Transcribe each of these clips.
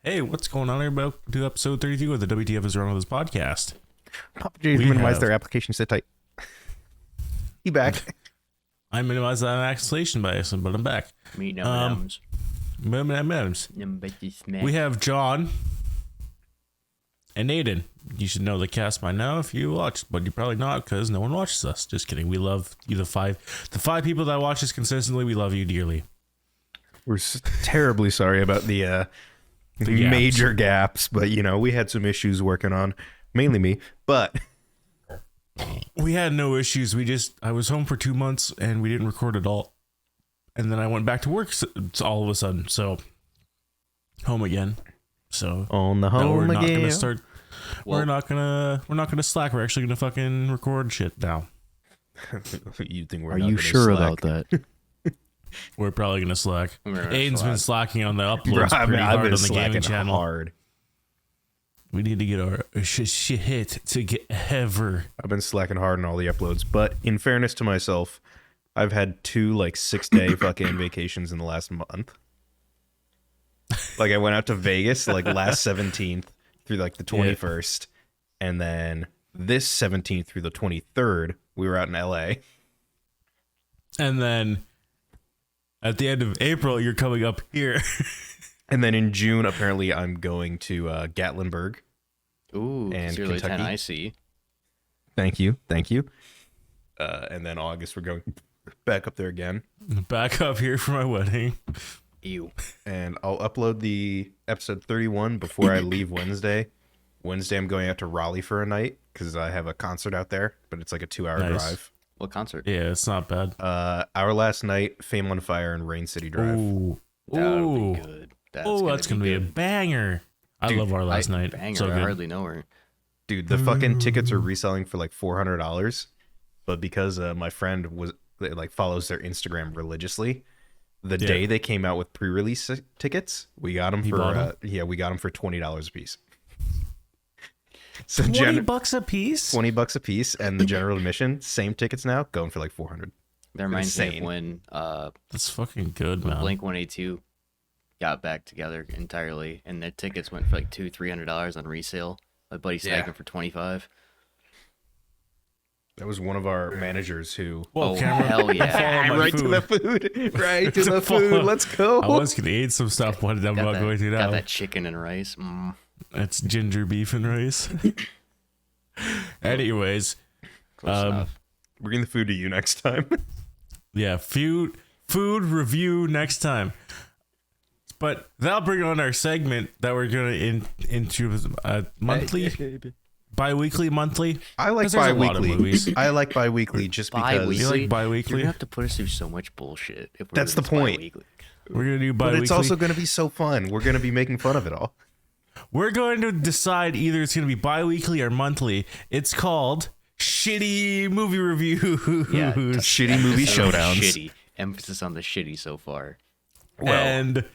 Hey, what's going on, everybody? Welcome to episode 32 of the WTF is Wrong with This podcast. Papa J's minimize their application, sit tight. He back. I minimized that acceleration bias, but I'm back. Me M&Ms. M&Ms. We have John and Aidan. You should know the cast by now if you watched, but you're probably not because no one watches us. Just kidding. We love you, the five people that watch us consistently. We love you dearly. We're terribly sorry about the major gaps, but we had some issues working on, mainly me, but we had no issues. I was home for 2 months and we didn't record at all. And then I went back to work all of a sudden. So home again. So on the home we're not again. Gonna start. Well, we're not gonna slack. We're actually gonna fucking record shit now. You think we're? Are you sure slack? about that? We're probably gonna slack. Aidan's been slacking on the uploads Bro, pretty hard been on the gaming channel. Hard. We need to get our shit hit to get ever. I've been slacking hard on all the uploads, but in fairness to myself, I've had 2 6-day fucking vacations in the last month. Like I went out to Vegas last 17th through the 21st, and then this 17th through the 23rd, we were out in LA. And then at the end of April, you're coming up here. And then in June, apparently, I'm going to Gatlinburg. Ooh, and you're Kentucky. Lieutenant I see. Thank you. And then August, we're going back up there again. Back up here for my wedding. Ew. And I'll upload the episode 31 before I leave Wednesday. Wednesday, I'm going out to Raleigh for a night because I have a concert out there, but it's like a 2-hour drive. What concert? Yeah, it's not bad. Our Last Night, Fame on Fire, and Rain City Drive. Ooh. That'll be good. That's gonna be a banger. I love Our Last Night. Banger. So I good. hardly know her. Dude, the fucking tickets are reselling for $400, but because my friend follows their Instagram religiously, the day they came out with pre-release tickets, we got them for $20 a piece. So $20 a piece? $20 a piece, and the general admission, same tickets now, going for $400. That reminds me of when that's fucking good, man. Blink-182 got back together entirely, and their tickets went for $200-$300 on resale. My buddy snagged them for $25. That was one of our managers who. Oh, hell yeah! Right to the food. Right to the food. Let's go. I was gonna eat some stuff, but I'm not going to now. Got that chicken and rice. That's ginger beef and rice. Anyways, bring the food to you next time. Yeah, food review next time. But that'll bring on our segment that we're gonna into monthly, bi-weekly, monthly. I like bi-weekly. I like bi-weekly just because. You like bi-weekly? You're gonna have to put us through so much bullshit. If we're That's the point. Bi-weekly. We're gonna do bi-weekly. But it's also gonna be so fun. We're gonna be making fun of it all. We're going to decide either it's gonna be bi-weekly or monthly. It's called Shitty Movie Review. Yeah, shitty movie showdowns. Shitty. Emphasis on the shitty so far. And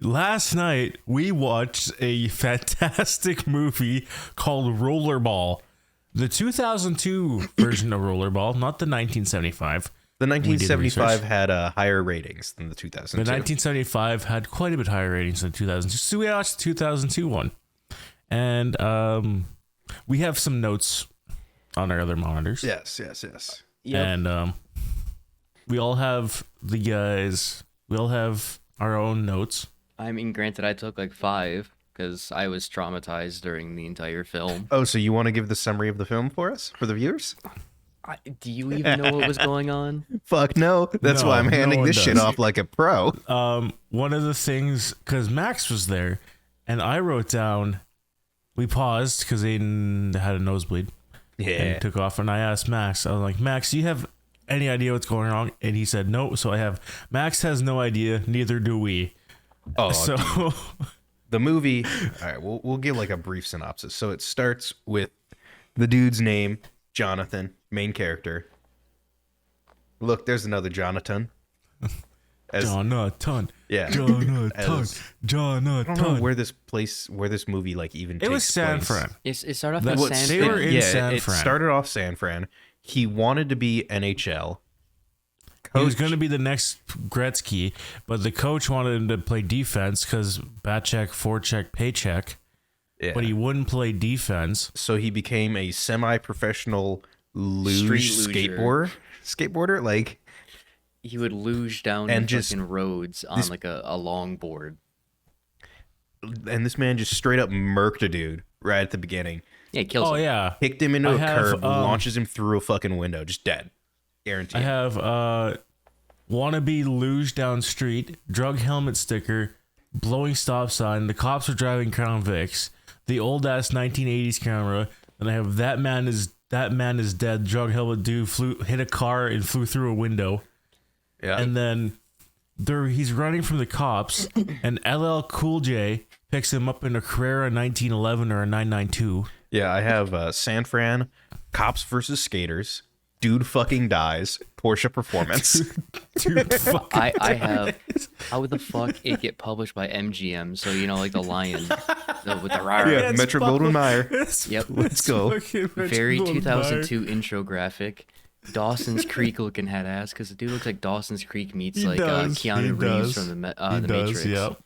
last night we watched a fantastic movie called Rollerball, the 2002 version of Rollerball, not the 1975. The 1975 had higher ratings than the 2002. The 1975 had quite a bit higher ratings than 2002. So we watched the 2002 one, and we have some notes on our other monitors. Yes. Yep. And we all have our own notes. I mean, granted, I took 5 because I was traumatized during the entire film. Oh, so you want to give the summary of the film for us, for the viewers? Do you even know what was going on? Fuck no. That's why I'm handing this shit off like a pro. One of the things, because Max was there, and I wrote down, we paused because Aidan had a nosebleed. Yeah. And took off, and I asked Max, I was like, Max, do you have any idea what's going on? And he said no. So I have, Max has no idea, neither do we. Oh, so the movie, all right, we'll give a brief synopsis. So it starts with the dude's name, Jonathan, main character. Look, there's another Jonathan. Jonathan. Yeah. Jonathan. I don't know where this movie even takes place. It was San Fran. It started off in San They Fran. were in San Fran. It started off San Fran. He wanted to be NHL. He was going to be the next Gretzky, but the coach wanted him to play defense because back check, forecheck, paycheck. Yeah. But he wouldn't play defense. So he became a semi-professional luge skateboarder. Like, he would luge down and just fucking roads on like a long board. And this man just straight up murked a dude right at the beginning. Yeah, kills him. Yeah. Kicked him into a curb, launches him through a fucking window, just dead. Guaranteed. I have wannabe luge down street, drug helmet sticker, blowing stop sign, the cops are driving Crown Vics, the old ass 1980s camera, and I have that man is dead, drug helmet dude hit a car and flew through a window. Yeah. And then he's running from the cops, and LL Cool J picks him up in a Carrera 1911 or a 992. Yeah, I have San Fran, cops versus skaters, dude fucking dies, Porsche performance. Dude, I have, how the fuck it get published by MGM? So, you know, like the lion with the rar. Yeah, Metro Goldwyn Mayer. Yep. Let's go. Very 2002 intro graphic. Dawson's Creek looking head ass, because the dude looks like Dawson's Creek meets Keanu Reeves from the Matrix. Yep.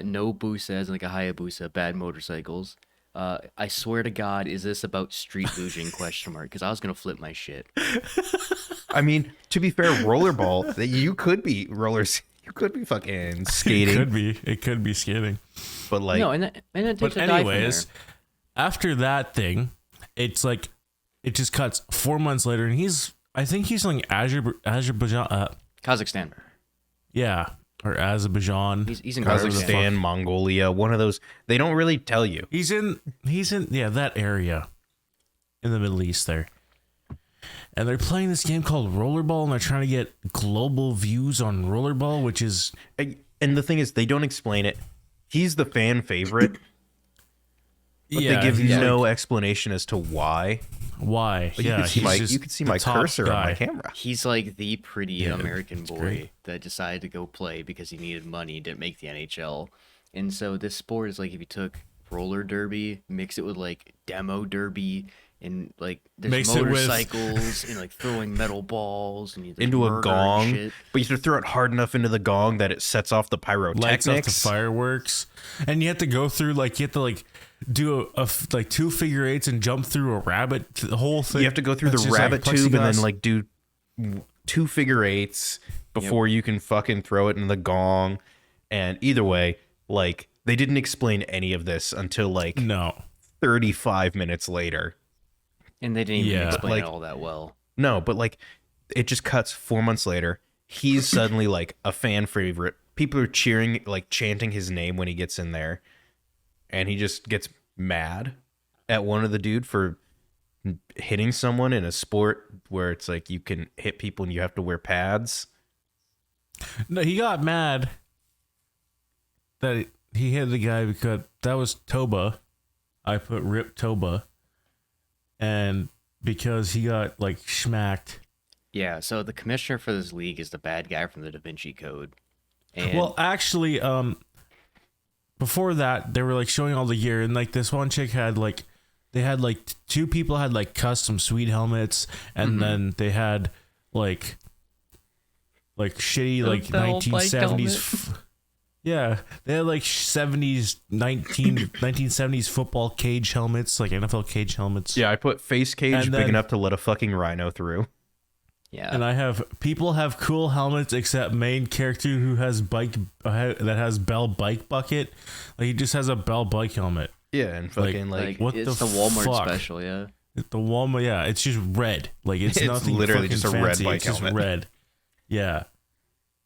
No Busas, like a Hayabusa, bad motorcycles. I swear to God, is this about street luging? ? Because I was gonna flip my shit. I mean, to be fair, rollerball, that you could be fucking skating. It could be skating. But like, no, and then takes a dive from there. After that thing, it's like it just cuts 4 months later, and I think he's like Azerbaijan, Kazakhstan. Yeah. Or Azerbaijan. He's in Kazakhstan, Mongolia, one of those. They don't really tell you. He's in that area in the Middle East there. And they're playing this game called Rollerball, and they're trying to get global views on Rollerball, which is... And the thing is, they don't explain it. He's the fan favorite. But they give no explanation as to why. Why? But you could see my cursor on my camera. He's like the pretty American boy that decided to go play because he needed money to make the NHL. And so this sport is like if you took roller derby, mix it with like demo derby, and like there's motorcycles and like throwing metal balls and into a gong. But you have to throw it hard enough into the gong that it sets off the pyrotechnics. Lights off the fireworks. And you have to go through do like 2 figure eights and jump through a rabbit, the whole thing. You have to go through the rabbit tube and then like do 2 figure eights before you can fucking throw it in the gong. And either way, like they didn't explain any of this until like 35 minutes later. And they didn't even explain it all that well. No, but like it just cuts 4 months later. He's suddenly like a fan favorite. People are cheering, like chanting his name when he gets in there. And he just gets mad at one of the dude for hitting someone in a sport where it's like you can hit people and you have to wear pads. No, he got mad that he hit the guy because that was Toba. I put Rip Toba. And because he got like schmacked. Yeah, so the commissioner for this league is the bad guy from the Da Vinci Code. And well, actually, before that, they were like showing all the gear, and like this one chick had like, they had like 2 people had like custom sweet helmets, and then they had like shitty like 1970s. Yeah, they had like 1970s football cage helmets, like NFL cage helmets. Yeah, I put face cage big enough to let a fucking rhino through. Yeah, and I have people have cool helmets except main character who has bike that has Bell bike bucket. Like he just has a Bell bike helmet. Yeah, and fucking like what it's the Walmart fuck? Special, yeah. The Walmart, yeah, it's just red. Like it's nothing. Literally just a fancy. red bike it's just helmet. Red. Yeah.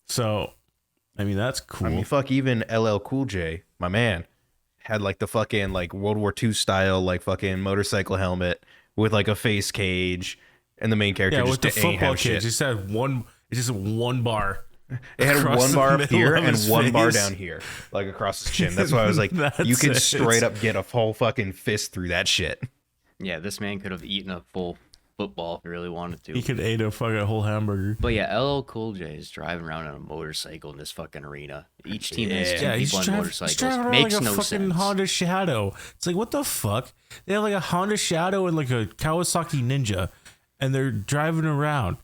So, I mean that's cool. I mean, fuck, even LL Cool J, my man, had like the fucking like World War II style like fucking motorcycle helmet with like a face cage. And the main character just with the football shit. It just had one bar. It had one bar up here and one bar face. down here, like across his chin. That's why I was like, you could straight up get a whole fucking fist through that shit. Yeah, this man could have eaten a full football if he really wanted to. He could eat a fucking whole hamburger. But yeah, LL Cool J is driving around on a motorcycle in this fucking arena. Each team has 2 people on motorcycles. He's driving around Makes like a no fucking sense. Honda Shadow. It's like, what the fuck? They have like a Honda Shadow and like a Kawasaki Ninja. And they're driving around.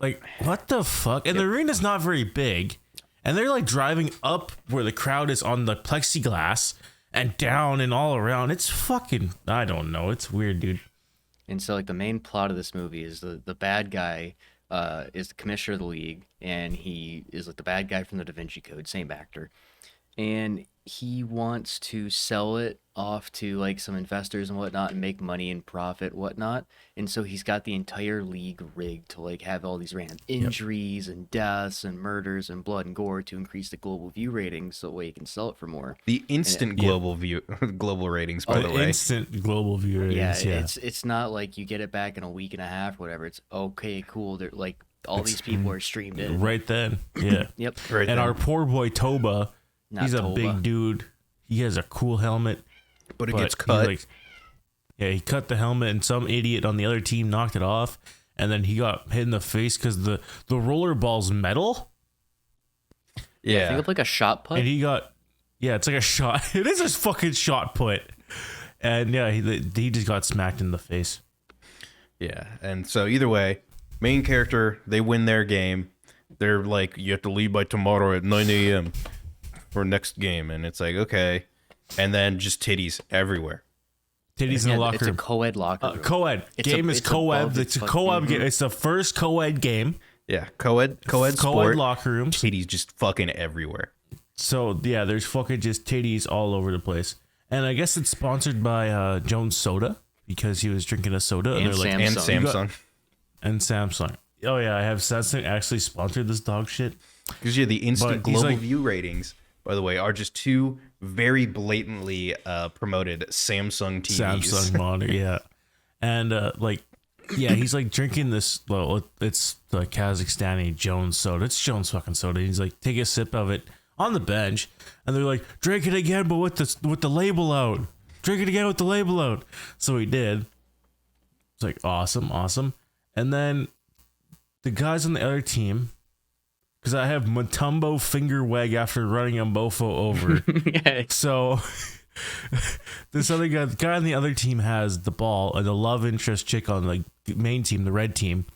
Like, what the fuck? And the arena's not very big. And they're like driving up where the crowd is on the plexiglass and down and all around. It's fucking, I don't know. It's weird, dude. And so like the main plot of this movie is the bad guy is the commissioner of the league, and he is like the bad guy from the Da Vinci Code, same actor. And he wants to sell it off to like some investors and whatnot and make money and profit whatnot. And so he's got the entire league rigged to like have all these random injuries and deaths and murders and blood and gore to increase the global view ratings so that way he can sell it for more. The instant global ratings, by the way. Instant global view ratings. Yeah. It's not like you get it back in a week and a half, whatever. It's okay, cool. They're like these people are streamed in right then. Yeah. Yep. Right. And then. our poor boy Toba, he's a Toba. big dude. He has a cool helmet, but it gets cut. He cut the helmet, and some idiot on the other team knocked it off, and then he got hit in the face because the roller ball's metal. Yeah, think of like a shot put. And he got, it's like a shot. It is a fucking shot put, and he just got smacked in the face. Yeah, and so either way, main character, they win their game. They're like, you have to leave by tomorrow at 9 a.m. for next game, and it's like, okay, and then just titties everywhere. Titties in the locker room. It's a co-ed locker room. Co-ed game is co-ed. It's a co-ed game. It's the first co-ed game. Yeah, co-ed sport. Locker rooms. Titties just fucking everywhere. So yeah, there's fucking just titties all over the place, and I guess it's sponsored by Jones Soda because he was drinking a soda, and they're like, Samsung. And Samsung. Oh yeah, I have Samsung actually sponsored this dog shit. Because the instant global view ratings, by the way, are just two very blatantly promoted Samsung TVs. Samsung monitor, yeah. And he's like drinking this. Well, it's the Kazakhstani Jones soda. It's Jones fucking soda. He's like, take a sip of it on the bench, and they're like, drink it again, but with the label out. Drink it again with the label out. So he did. It's like awesome. And then the guys on the other team, because I have Mutombo finger wag after running Mbofo over. So this other guy on the other team has the ball, and the love interest chick on the main team, the red team,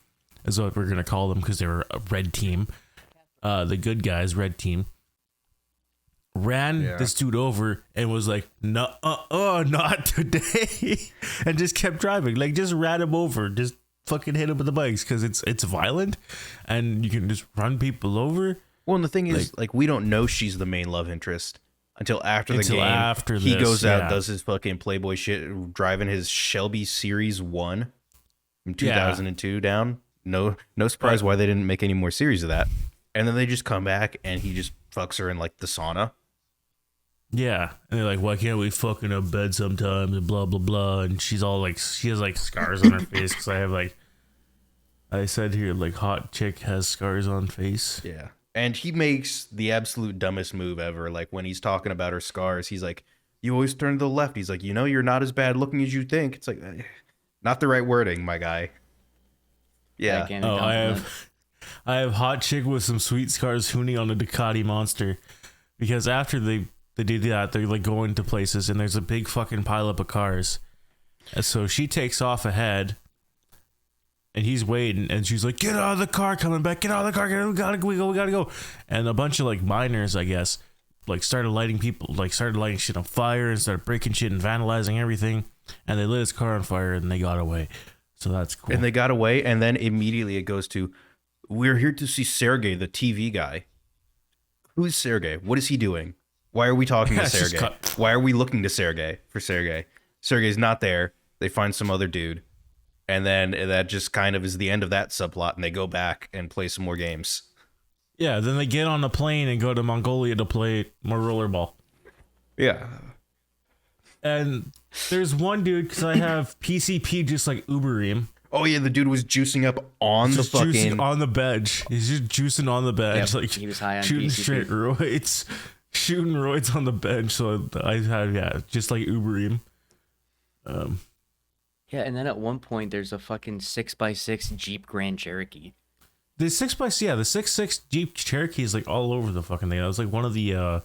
is what we're gonna call them because they were a red team. The good guys, red team, ran this dude over and was like, "No, not today," and just kept driving. Like, just ran him over, just fucking hit him with the bikes because it's violent, and you can just run people over. Well, and the thing is, like, we don't know she's the main love interest until after the game. After he this, goes out, does his fucking Playboy shit, driving his Shelby Series 1 from 2002 down. No surprise why they didn't make any more series of that. And then they just come back and he just fucks her in like the sauna. Yeah, and they're like, why can't we fuck in a bed sometimes and blah blah blah, and she's all like, she has like scars on her face because I have like, I said here, like, hot chick has scars on face. Yeah, and he makes the absolute dumbest move ever. Like when he's talking about her scars, he's like, you always turn to the left. He's like, you're not as bad looking as you think. It's like, not the right wording, my guy. Yeah. I have hot chick with some sweet scars hooning on a Ducati Monster, because after they do that, they're like going to places and there's a big fucking pileup of cars. And so she takes off ahead and he's waiting and she's like, get out of the car, coming back, get out of the car, we gotta go. And a bunch of like miners, I guess, like started lighting shit on fire and started breaking shit and vandalizing everything. And they lit his car on fire and they got away. So that's cool. And they got away, and then immediately it goes to, we're here to see Sergey, the TV guy. Who is Sergey? What is he doing? Why are we talking to Sergey? Why are we looking to Sergey for Sergey? Sergey's not there. They find some other dude. And then that just kind of is the end of that subplot, and they go back and play some more games. Yeah, then they get on a plane and go to Mongolia to play more rollerball. Yeah. And there's one dude, because I have PCP just like Uberim. Oh yeah, the dude was juicing up on just the fucking... juicing on the bench. He's just juicing on the bench. Yep, like he was high on shooting PCP. straight roids. Shooting roids on the bench. So I have, just like Uberim. Yeah, and then at one point there's a fucking 6x6 Jeep Grand Cherokee. The 6x6 Jeep Cherokee is like all over the fucking thing. That was like one of the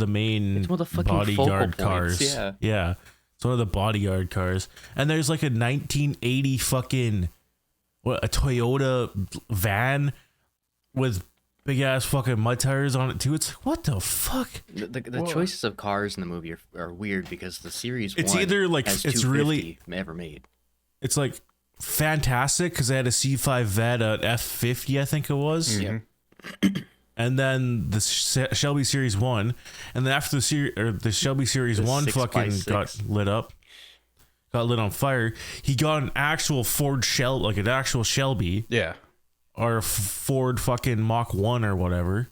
main It's one of the fucking bodyguard focal points, cars. Yeah. It's one of the bodyguard cars. And there's like a 1980 fucking a Toyota van with big ass fucking mud tires on it too. It's like, what the fuck? The choices of cars in the movie are weird because the series it's one either like has it's 250 really ever made. it's like fantastic because they had a C5 Vet, an F50, I think it was. Mm-hmm. And then the Shelby Series 1, and then after the Shelby Series 1 fucking 6x6 got lit on fire, he got an actual Ford like an actual Shelby, Yeah. or a Ford fucking Mach 1 or whatever,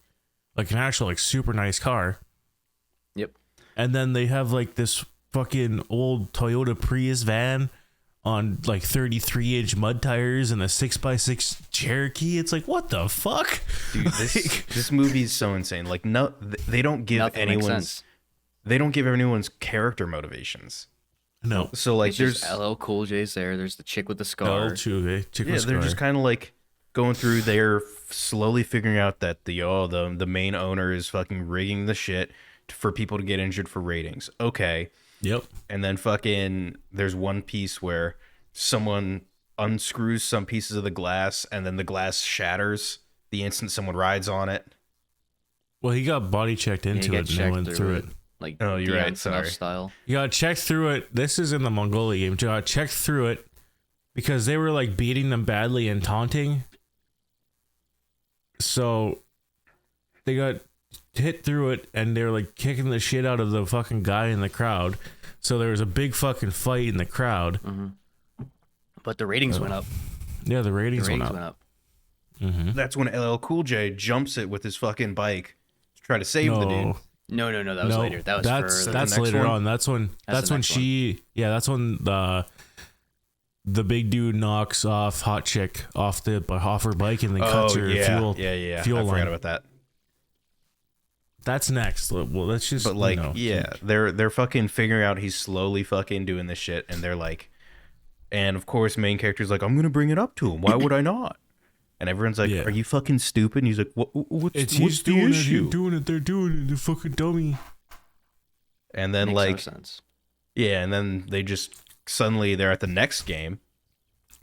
like an actual like super nice car. Yep. And then they have like this fucking old Toyota Prius van on like 33-inch mud tires and a 6x6 Cherokee. It's like, what the fuck? Dude, this movie is so insane. Like, no, they don't give anyone's character motivations. No. So like, It's there's just LL Cool J's there. There's the chick with the scar. they're just kind of like going through there, slowly figuring out that the main owner is fucking rigging the shit for people to get injured for ratings. Okay. Yep. And then fucking there's one piece where someone unscrews some pieces of the glass and then the glass shatters the instant someone rides on it. Well, he got body checked into it and they went through it. Like, oh, you're right. Sorry. Style. You got checked through it. This is in the Mongolia game. You got checked through it because they were like beating them badly and taunting. So they got hit through it and they were like kicking the shit out of the fucking guy in the crowd. So there was a big fucking fight in the crowd. Mm-hmm. But the ratings went up. Yeah, the ratings went up. Mm-hmm. That's when LL Cool J jumps it with his fucking bike to try to save the dude. No, that was later. That's later one? on. That's when the big dude knocks off Hot Chick off her bike and then cuts her fuel I line. forgot about that. That's next. Well, that's just. But like, they're fucking figuring out he's slowly fucking doing this shit, and they're like, and of course, main character's like, I'm gonna bring it up to him. Why would I not? And everyone's like, Are you fucking stupid? And he's like, what's the issue? He's doing it. They're doing it. They're fucking dummy. And then Makes no sense. Yeah, and then they just suddenly they're at the next game,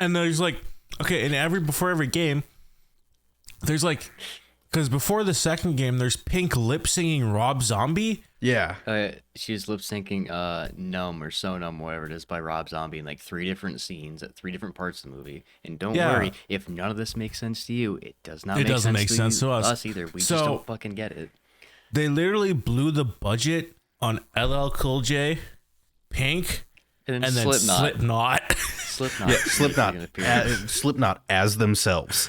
and there's like, okay, and before every game, there's like. Because before the second game, there's Pink lip singing Rob Zombie. Yeah. She's lip syncing Numb or So Numb, whatever it is, by Rob Zombie in like 3 different scenes at 3 different parts of the movie. And don't worry, if none of this makes sense to you, it does not make sense to us either. We just don't fucking get it. They literally blew the budget on LL Cool J, Pink, and then Slipknot. Slipknot as themselves.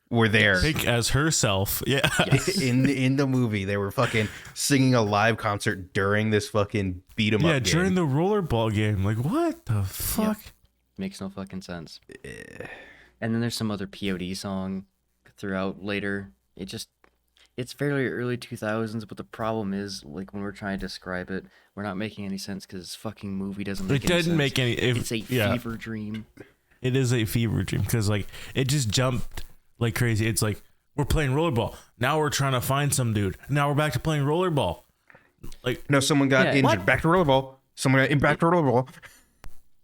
Were there Pink as herself. Yeah. Yes. In the movie, they were fucking singing a live concert during this fucking beat 'em up game. Yeah, during the rollerball game. Like, what the fuck? Yep. Makes no fucking sense. And then there's some other POD song throughout later. It's fairly early 2000s, but the problem is, like, when we're trying to describe it, we're not making any sense because this fucking movie doesn't make any sense. It doesn't make any. It's a fever dream. It is a fever dream because, like, it just jumped like crazy. It's like, we're playing rollerball. Now we're trying to find some dude. Now we're back to playing rollerball. Like, no, someone got injured. What? Back to rollerball. Someone got back to rollerball.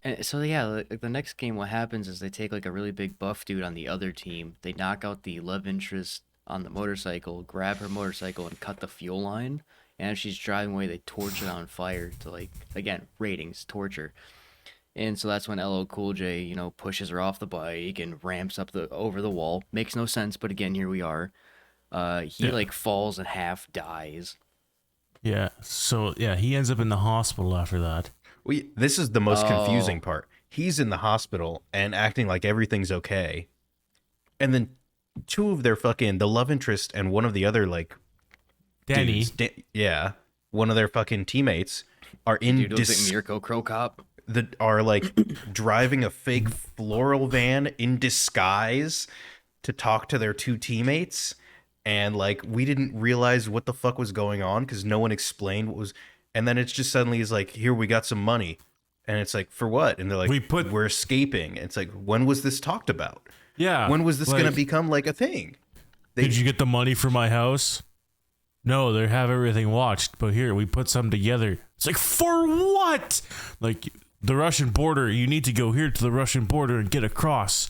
And so like the next game, what happens is they take like a really big buff dude on the other team. They knock out the love interest on the motorcycle, grab her motorcycle, and cut the fuel line. And as she's driving away, they torch it on fire to, like, again, ratings, torture. And so that's when LL Cool J, pushes her off the bike and ramps up over the wall. Makes no sense, but again, here we are. He falls and half dies. Yeah. So he ends up in the hospital after that. This is the most confusing part. He's in the hospital and acting like everything's okay, and then 2 of their the love interest and one of the other Danny, one of their fucking teammates are in Mirko Crow Cop. That are driving a fake floral van in disguise to talk to their 2 teammates, and we didn't realize what the fuck was going on because no one explained what was, and then it's just suddenly is here we got some money, and it's for what? And they're like, we're escaping. It's when was this talked about? Yeah, when was this gonna become a thing? Did you get the money for my house? No, they have everything watched, but here we put some together. It's for what? The Russian border, you need to go here to the Russian border and get across.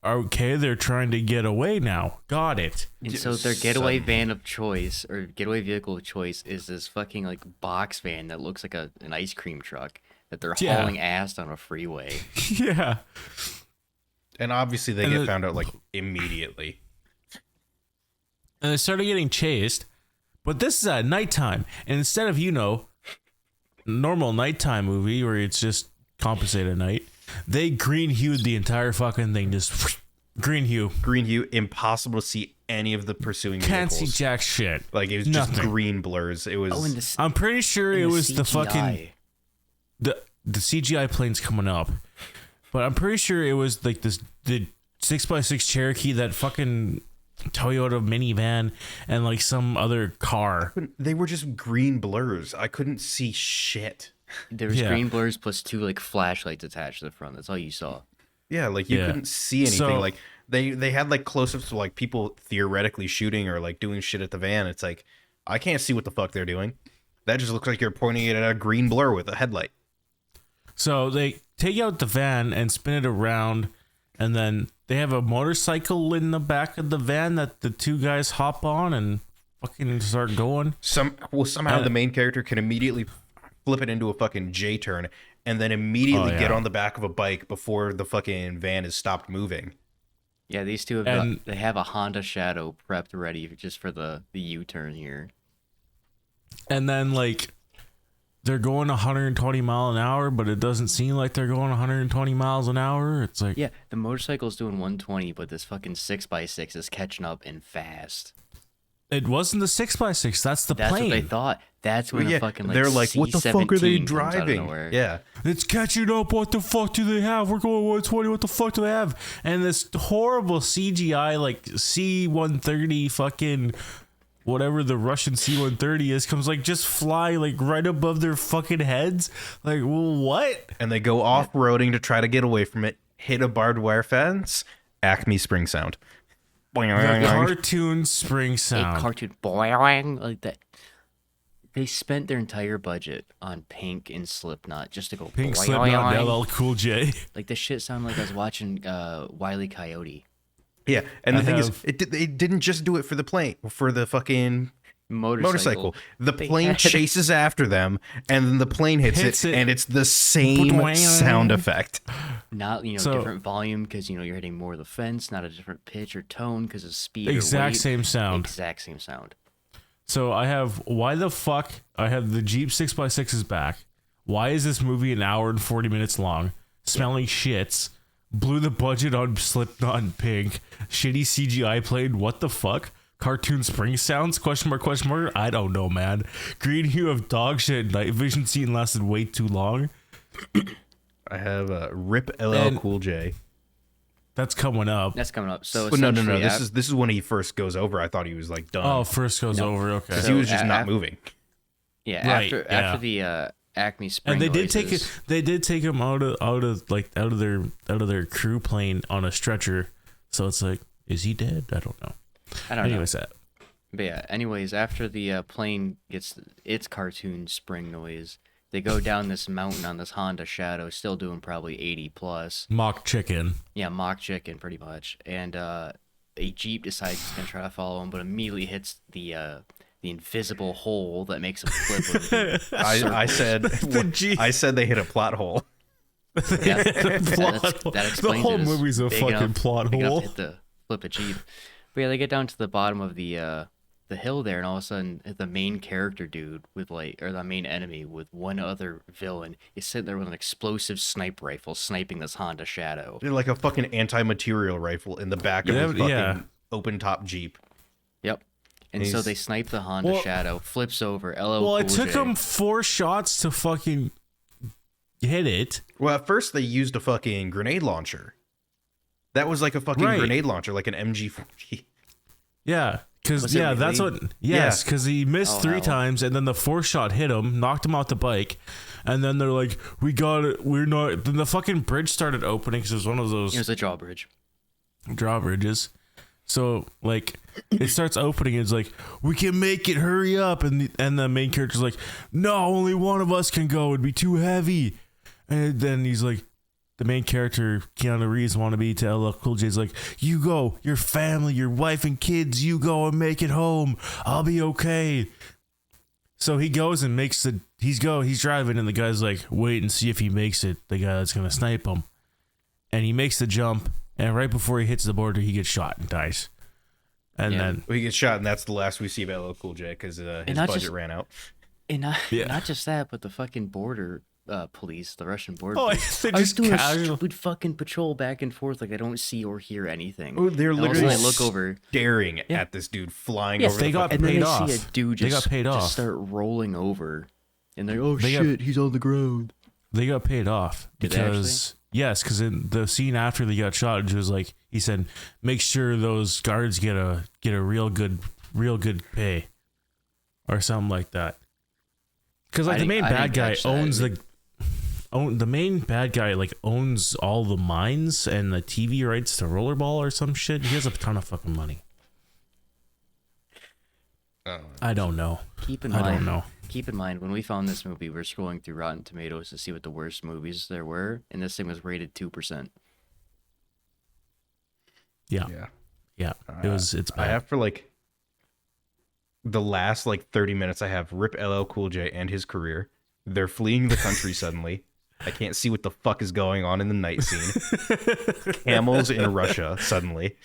Okay, they're trying to get away now. Got it. And so their getaway van of choice, or getaway vehicle of choice, is this fucking like box van that looks like an ice cream truck that they're hauling ass on a freeway. Yeah. And obviously they get found out like immediately. And they started getting chased. But this is at nighttime. And instead of, normal nighttime movie where it's just compensated at night, they green hued the entire fucking thing. Just green hue. Green hue, impossible to see any of the pursuing Can't vehicles. see jack shit. Like it was just green blurs. It was. I'm pretty sure it was the fucking the CGI planes coming up, but I'm pretty sure it was like the 6x6 Cherokee, that fucking Toyota minivan, and like some other car. They were just green blurs. I couldn't see shit. There was green blurs plus 2 like flashlights attached to the front. That's all you saw. Yeah, like you couldn't see anything. So, like they had like close-ups to like people theoretically shooting or like doing shit at the van. It's like I can't see what the fuck they're doing. That just looks like you're pointing it at a green blur with a headlight. So they take out the van and spin it around, and then they have a motorcycle in the back of the van that the 2 guys hop on and fucking start going. Somehow the main character can immediately flip it into a fucking J-turn and then immediately get on the back of a bike before the fucking van is stopped moving. Yeah, these two they have a Honda Shadow prepped ready just for the U-turn here. And then like they're going 120 mile an hour, but it doesn't seem like they're going 120 miles an hour. It's like, yeah, the motorcycle's doing 120, but this fucking 6x6 is catching up and fast. It wasn't the 6x6. That's the plane. That's what they thought. That's when the fucking they're like, what the fuck are they C-17 driving? Yeah, it's catching up. What the fuck do they have? We're going 120. What the fuck do they have? And this horrible CGI like C-130 fucking whatever the Russian C-130 is comes like just fly like right above their fucking heads. Like, well, what? And they go off-roading to try to get away from it, hit a barbed wire fence, Acme spring sound. The cartoon spring sound. A cartoon boing like that. They spent their entire budget on Pink and Slipknot just to go Pink, Slipknot, LL Cool J. Like this shit sounded like I was watching Wile E. Coyote. Yeah, and the thing is, it didn't just do it for the plane, for the fucking motorcycle. The plane chases after them, and then the plane hits it, and it's the same sound effect. Not different volume because you're hitting more of the fence, not a different pitch or tone because of speed. Exact or weight. Same sound. Exact same sound. So I have I have the Jeep 6x6 is back. Why is this movie an hour and 40 minutes long? Smelling shits. Blew the budget on Slipknot and Pink. Shitty CGI played. What the fuck? Cartoon spring sounds? Question mark, question mark? I don't know, man. Green hue of dog shit. Night vision scene lasted way too long. I have Rip LL Cool J. That's coming up. That's coming up. So no. This is when he first goes over. I thought he was like done. Oh, first goes over. Okay. Because he was just not moving. Yeah. Right, after the Acme spring. And they did noises. They did take him out of their crew plane on a stretcher. So it's like, is he dead? I don't know. Anyways, after the plane gets its cartoon spring noise, they go down this mountain on this Honda Shadow, still doing probably 80 plus. Mock chicken. Yeah, mock chicken, pretty much. And a Jeep decides it's gonna try to follow him, but immediately hits the invisible hole that makes him flip. I said they hit a plot hole. Yeah, that explains the whole it. Movie's a fucking plot hole. Hit the flip a Jeep. But yeah, they get down to the bottom of the hill there, and all of a sudden, the main character dude the main enemy with one other villain is sitting there with an explosive sniper rifle sniping this Honda Shadow. Like a fucking anti-material rifle in the back of his fucking open top Jeep. Yep. And so they snipe the Honda Shadow, flips over. It took them 4 shots to fucking hit it. Well, at first they used a fucking grenade launcher. That was like a fucking grenade launcher, like an MG40. Yeah, because that's what. Yes, because he missed 3 times, and then the 4th shot hit him, knocked him off the bike, and then they're like, "We got it. We're not." Then the fucking bridge started opening because it was one of those. It was a drawbridge. Drawbridges. So like it starts opening. And it's like, we can make it. Hurry up! And the main character's like, "No, only one of us can go. It'd be too heavy." And then he's like, the main character, Keanu Reeves, wannabe to LL Cool J's like, you go, your family, your wife and kids, you go and make it home. I'll be okay. So he goes and he's driving, and the guy's like, wait and see if he makes it, the guy that's going to snipe him. And he makes the jump, and right before he hits the border, he gets shot and dies. And then he gets shot, and that's the last we see of LL Cool J because his budget ran out. And not just that, but the fucking border police, the Russian border police, they're are just doing casual. a stupid fucking patrol back and forth like I don't see or hear anything. Oh, they're And literally also I look over, staring at this dude flying over they the got fucking and then paid I off. see a dude They got just, paid just off. start rolling over, and they're They got- he's on the ground. They got paid off Did they because because in the scene after they got shot, it was like he said, make sure those guards get a real good pay, or something like that. Because like the main bad guy owns the main bad guy like owns all the mines and the TV rights to Rollerball or some shit. He has a ton of fucking money. I don't know. Keep in mind, when we found this movie, we're scrolling through Rotten Tomatoes to see what the worst movies there were, and this thing was rated 2%. Yeah. It's bad. I have for like the last like 30 minutes. I have Rip LL Cool J and his career. They're fleeing the country suddenly. I can't see what the fuck is going on in the night scene. Camels in Russia suddenly.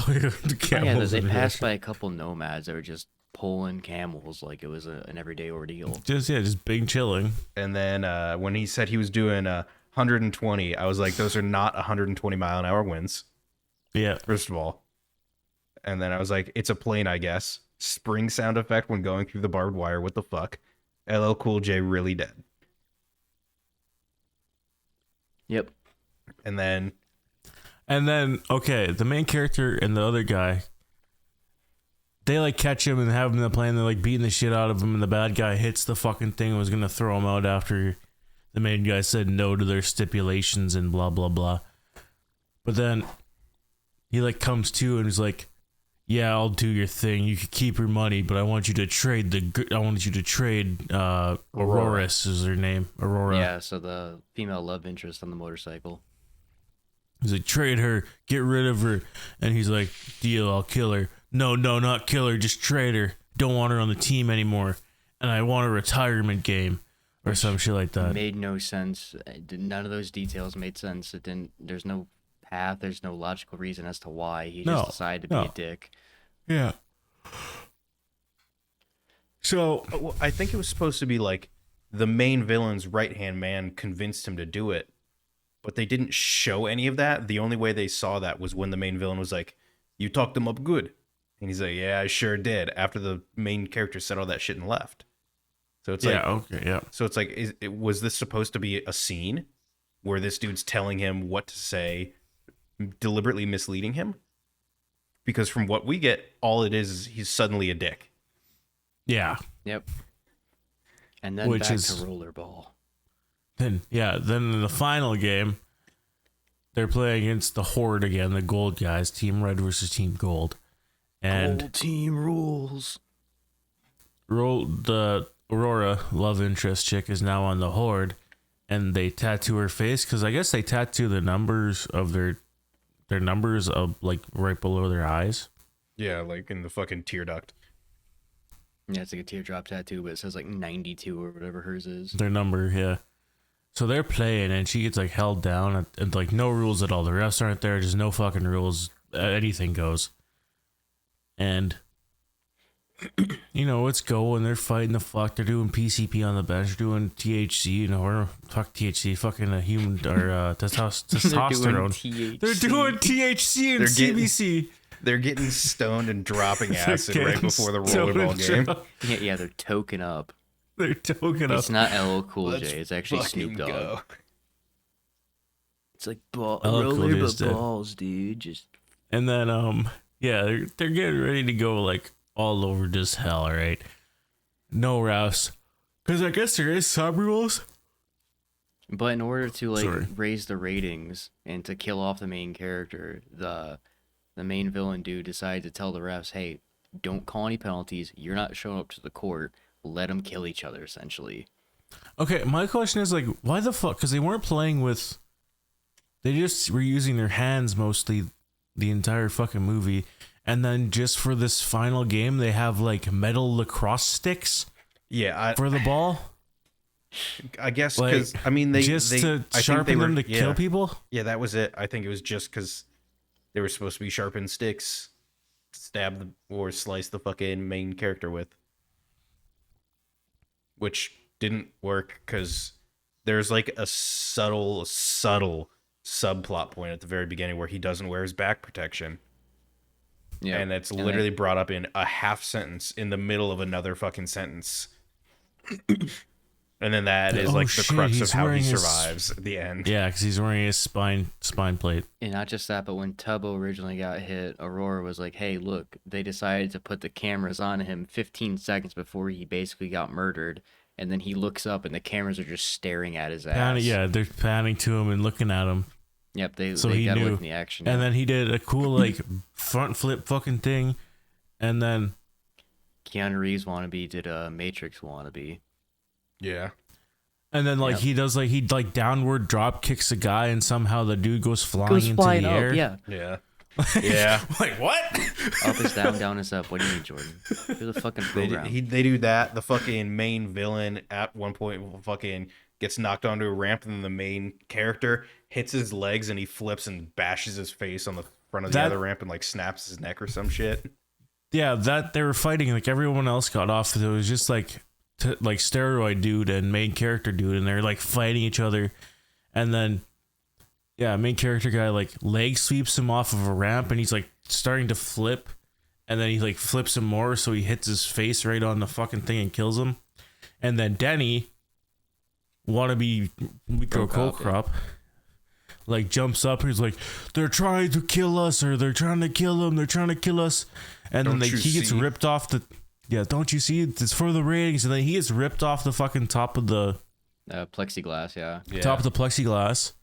They passed by a couple nomads that were just pulling camels like it was an everyday ordeal. Just big chilling. And then when he said he was doing 120, I was like, those are not 120 mile an hour winds. Yeah. First of all. And then I was like, it's a plane, I guess. Spring sound effect when going through the barbed wire. What the fuck? LL Cool J really dead. Yep. And then, okay, the main character and the other guy, they like catch him and have him in the plane. They're like beating the shit out of him, and the bad guy hits the fucking thing and was gonna throw him out after the main guy said no to their stipulations and blah blah blah. But then he like comes to and he's like, yeah, I'll do your thing. You can keep your money, but I want you to trade Aurora's is her name. Aurora. Yeah, so the female love interest on the motorcycle. He's like, trade her, get rid of her. And he's like, deal, I'll kill her. No, not kill her, just trade her. Don't want her on the team anymore. And I want a retirement game. Or some shit like that. Made no sense. None of those details made sense. It didn't. There's no path. There's no logical reason as to why he just decided to be a dick. Yeah. So well, I think it was supposed to be like the main villain's right-hand man convinced him to do it, but they didn't show any of that. The only way they saw that was when the main villain was like, you talked them up good. And he's like, yeah, I sure did. After the main character said all that shit and left. So it's So it's like, was this supposed to be a scene where this dude's telling him what to say, deliberately misleading him? Because from what we get, all it is he's suddenly a dick. Yeah. Yep. And then back to Rollerball. Then in the final game, they're playing against the Horde again, the Gold guys, Team Red versus Team Gold. And Gold team rules. The Aurora love interest chick is now on the Horde, and they tattoo her face because I guess they tattoo the numbers of their numbers of like right below their eyes. Yeah, like in the fucking tear duct. Yeah, it's like a teardrop tattoo, but it says like 92 or whatever hers is. Their number, yeah. So they're playing, and she gets like held down, and like no rules at all. The refs aren't there, just no fucking rules. Anything goes. And you know, it's going. They're fighting the fuck. They're doing PCP on the bench. They're doing THC. You know, or fuck THC. Fucking a human or testosterone. They're doing THC and CBC. They're getting stoned and dropping acid right before the rollerball game. Yeah, they're token up. They're token up. It's not LL Cool J. It's actually Snoop Dogg. Go. It's like roller but balls, dude. Just and then they're getting ready to go like all over this hell, right? No refs, because I guess there is some rules. But in order to raise the ratings and to kill off the main character, the main villain dude decided to tell the refs, "Hey, don't call any penalties. You're not showing up to the court. Let them kill each other." Essentially. Okay, my question is like, why the fuck? Because they weren't playing with They just were using their hands mostly the entire fucking movie. And then just for this final game, they have like metal lacrosse sticks for the ball. I guess because I mean they to sharpen them to kill people. Yeah, that was it. I think it was just because they were supposed to be sharpened sticks, to stab or slice the fucking main character with, which didn't work because there's like a subtle subplot point at the very beginning where he doesn't wear his back protection. Yeah, and it's literally brought up in a half sentence in the middle of another fucking sentence. And then that is like the crux of how he survives at the end. Yeah, because he's wearing his spine plate. And not just that, but when Tubbo originally got hit, Aurora was like, hey, look, they decided to put the cameras on him 15 seconds before he basically got murdered. And then he looks up and the cameras are just staring at his ass. They're panning to him and looking at him. Yep, they got to look in the action. And then he did a cool like front flip fucking thing. And then Keanu Reeves wannabe did a Matrix wannabe. Yeah. And then he does he downward drop kicks a guy and somehow the dude goes flying into the air. Yeah. Yeah. Yeah. Like what? Up is down, down is up. What do you mean, Jordan? Do the fucking program. They do that. The fucking main villain at one point fucking gets knocked onto a ramp and then the main character hits his legs and he flips and bashes his face on the front of the other ramp and like snaps his neck or some shit. Yeah, that they were fighting like everyone else got off. It was just like steroid dude and main character dude, and they're like fighting each other, and then main character guy like leg sweeps him off of a ramp and he's like starting to flip, and then he like flips him more so he hits his face right on the fucking thing and kills him. And then Denny, wannabe micro cold crop, like jumps up and he's like, they're trying to kill us, or they're trying to kill him, they're trying to kill us. And then he gets ripped off the don't you see? It's for the ratings. And then he gets ripped off the fucking top of the plexiglass, top of the plexiglass,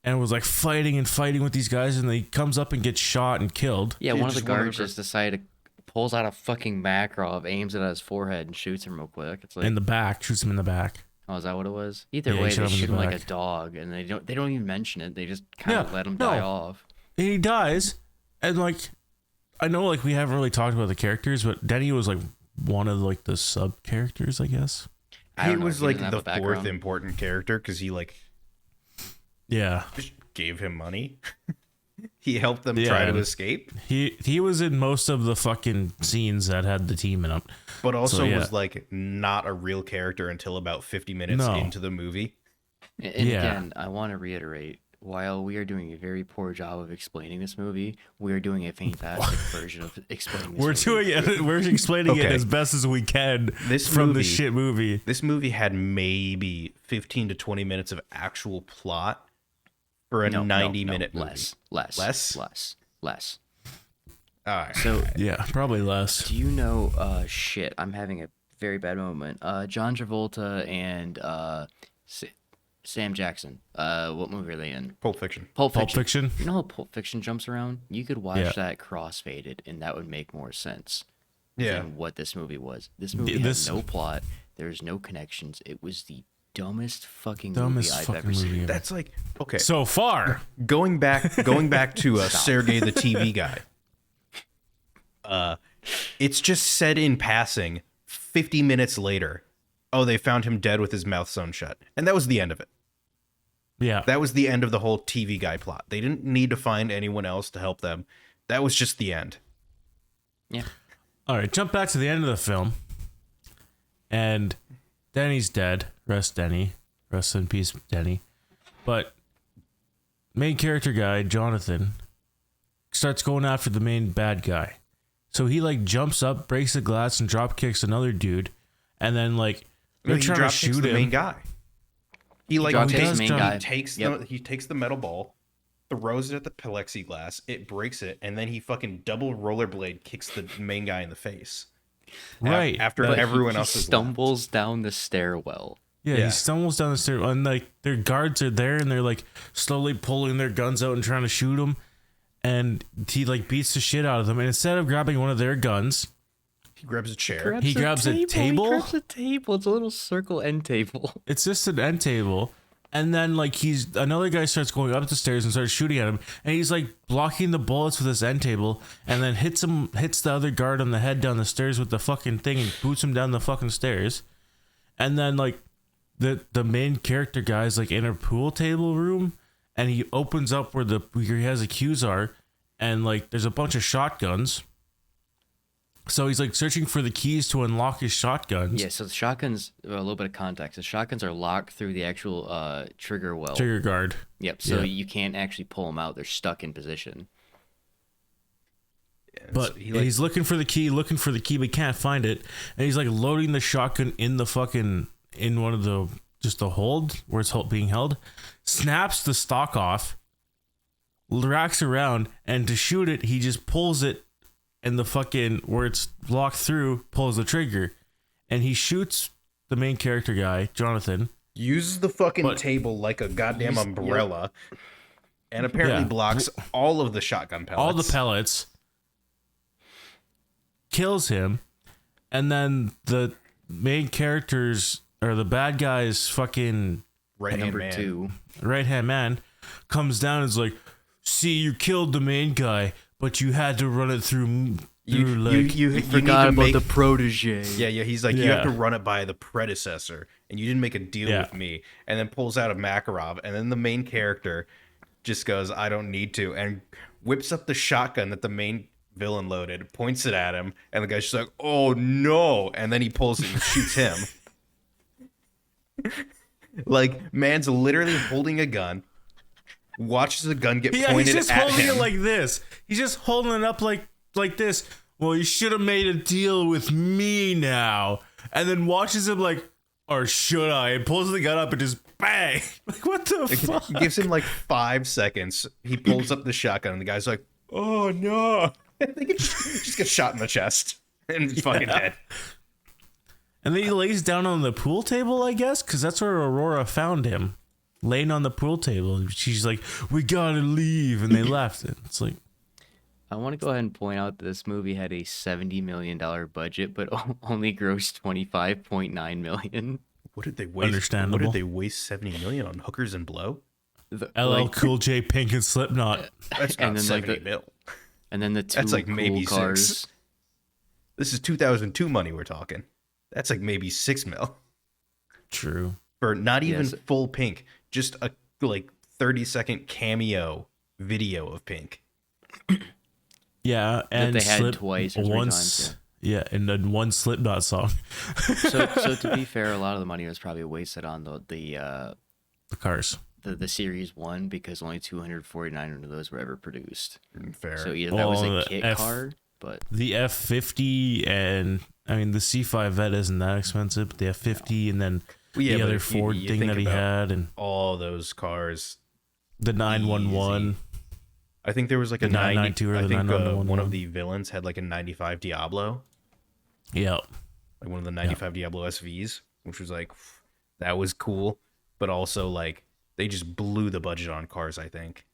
and was like fighting with these guys, and then he comes up and gets shot and killed. Yeah, one of the guards just decided pulls out a fucking Makarov, aims it at his forehead, and shoots him real quick. It's like in the back, shoots him in the back. Oh, is that what it was? Either way, they shoot him like a dog, and they don't even mention it. They just kind of let him die off. And he dies, and like, I know like we haven't really talked about the characters, but Denny was like one of like the sub characters, I guess. He was like the fourth important character because he like just gave him money. He helped them try to escape. He was in most of the fucking scenes that had the team in them, but also was like not a real character until about 50 minutes into the movie. And again, I want to reiterate, while we are doing a very poor job of explaining this movie, we are doing a fantastic version of explaining this movie. We're explaining it as best as we can from the shit movie. This movie had maybe 15 to 20 minutes of actual plot for a 90-minute movie. Less. All right. So probably less. Do you know, shit, I'm having a very bad moment. John Travolta and Sam Jackson. What movie are they in? Pulp Fiction. Pulp Fiction. You know how Pulp Fiction jumps around? You could watch that crossfaded, and that would make more sense than what this movie was. This movie had no plot. There's no connections. It was the dumbest fucking movie I've ever seen. That's like, okay. So far. Going back to Sergey the TV guy. It's just said in passing 50 minutes later, they found him dead with his mouth sewn shut. And that was the end of it. Yeah. That was the end of the whole TV guy plot. They didn't need to find anyone else to help them. That was just the end. Yeah. All right, jump back to the end of the film. And Denny's dead. Rest Denny. Rest in peace, Denny. But main character guy, Jonathan, starts going after the main bad guy. So he like jumps up, breaks the glass, and drop kicks another dude. And then like they're trying to shoot the him. Main guy. He like takes the metal ball, throws it at the plexiglass, it breaks it, and then he fucking double rollerblade kicks the main guy in the face. Right. After everyone else stumbles down the stairwell. Yeah, he stumbles down the stairwell, and like their guards are there, and they're like slowly pulling their guns out and trying to shoot him. And he like beats the shit out of them, and instead of grabbing one of their guns, he grabs a chair. He grabs a table. He grabs a table. It's a little circle end table. It's just an end table. And then like another guy starts going up the stairs and starts shooting at him, and he's like blocking the bullets with his end table, and then hits the other guard on the head down the stairs with the fucking thing and boots him down the fucking stairs. And then like the main character guy's like in a pool table room, and he opens up where he has the cues are, and like there's a bunch of shotguns. So he's like searching for the keys to unlock his shotguns. Yeah, so the shotguns, a little bit of context. The shotguns are locked through the actual trigger well. Trigger guard. Yep, so you can't actually pull them out. They're stuck in position. Yeah, but so he's looking for the key, but can't find it. And he's like loading the shotgun in the fucking, in one of the, just the hold where it's being held. Snaps the stock off, racks around, and to shoot it, he just pulls it. And the fucking, where it's locked through, pulls the trigger. And he shoots the main character guy, Jonathan. uses the fucking table like a goddamn umbrella. Yep. And apparently blocks all of the shotgun pellets. All the pellets. Kills him. And then the main character's, or the bad guy's fucking... Right-hand man comes down and is like, see, you killed the main guy. But you had to run it through. You forgot about the protege. Yeah. He's like, you have to run it by the predecessor, and you didn't make a deal with me. And then pulls out a Makarov, and then the main character just goes, I don't need to, and whips up the shotgun that the main villain loaded, points it at him, and the guy's just like, oh no, and then he pulls it and shoots him. Like, man's literally holding a gun. Watches the gun get pointed at him. He's just holding it like this. He's just holding it up like this. Well, you should have made a deal with me now. And then watches him like, or should I? And pulls the gun up and just bang. Like, what the fuck? Gives him like 5 seconds. He pulls up the shotgun and the guy's like, oh no. I think it just gets shot in the chest and he's fucking dead. And then he lays down on the pool table, I guess, because that's where Aurora found him. Laying on the pool table. She's like, we gotta leave. And they left. It's like, I want to go ahead and point out that this movie had a $70 million budget, but only grossed $25.9 million. What did they waste? Understandable. What did they waste $70 million on? Hookers and blow? LL Cool J, Pink, and Slipknot. That's not 70 mil. And then the two that's like maybe cars. 6. This is 2002 money we're talking. That's like maybe 6 mil. True. For not even full Pink. Just a like 30-second cameo video of Pink. Yeah, and that they had twice or three times. Yeah, and then one Slipknot song. so to be fair, a lot of the money was probably wasted on the cars. The Series 1 because only 249 of those were ever produced. Fair. So either that was a kit car, but the F50 and I mean the C5 Vet isn't that expensive, but the F50 and then the other Ford thing that he had and all those cars, the 911. I think there was like a 992 or the 911. One of the villains had like a 95 Diablo. Yeah. Like one of the 95 Diablo SVs, which was like, that was cool. But also like, they just blew the budget on cars, I think.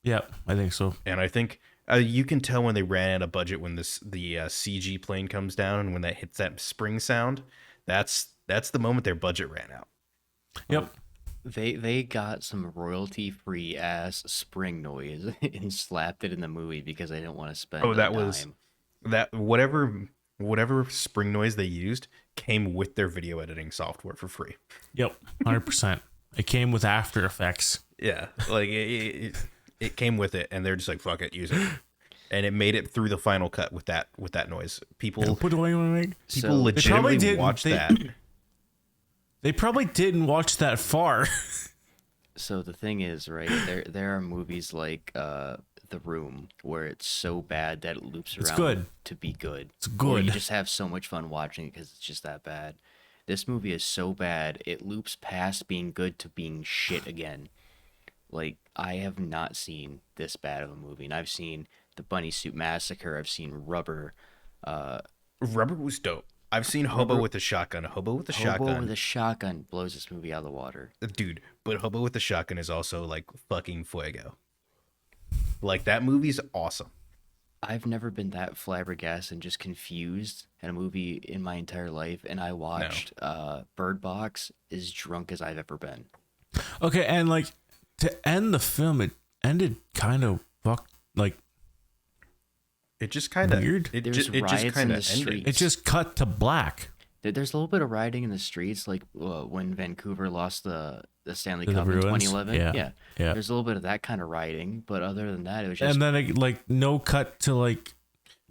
Yeah, I think so. And I think you can tell when they ran out of budget when the CG plane comes down and when that hits that spring sound. That's the moment their budget ran out. Yep. They got some royalty-free ass spring noise and slapped it in the movie because they didn't want to spend. Oh, that was that whatever spring noise they used came with their video editing software for free. Yep, 100%. It came with After Effects. Yeah, like it came with it, and they're just like, "Fuck it, use it," and it made it through the final cut with that noise. People legitimately watched that. They probably didn't watch that far. So the thing is, right, there are movies like The Room where it's so bad that it loops around to be good. It's good. Or you just have so much fun watching it because it's just that bad. This movie is so bad, it loops past being good to being shit again. Like, I have not seen this bad of a movie. And I've seen The Bunny Suit Massacre. I've seen Rubber. Rubber was dope. I've seen Hobo with a Shotgun. Hobo with a Shotgun blows this movie out of the water. Dude, but Hobo with a Shotgun is also like fucking fuego. Like, that movie's awesome. I've never been that flabbergasted and just confused at a movie in my entire life, and I watched Bird Box as drunk as I've ever been. Okay, and like to end the film, it ended kind of it just kind of weird. It There's just riots kind in of the ended. streets. It just cut to black. There's a little bit of rioting in the streets, like when Vancouver lost the Stanley To the Cup in Bruins? 2011. Yeah. There's a little bit of that kind of rioting, but other than that, it was just. And then no cut to like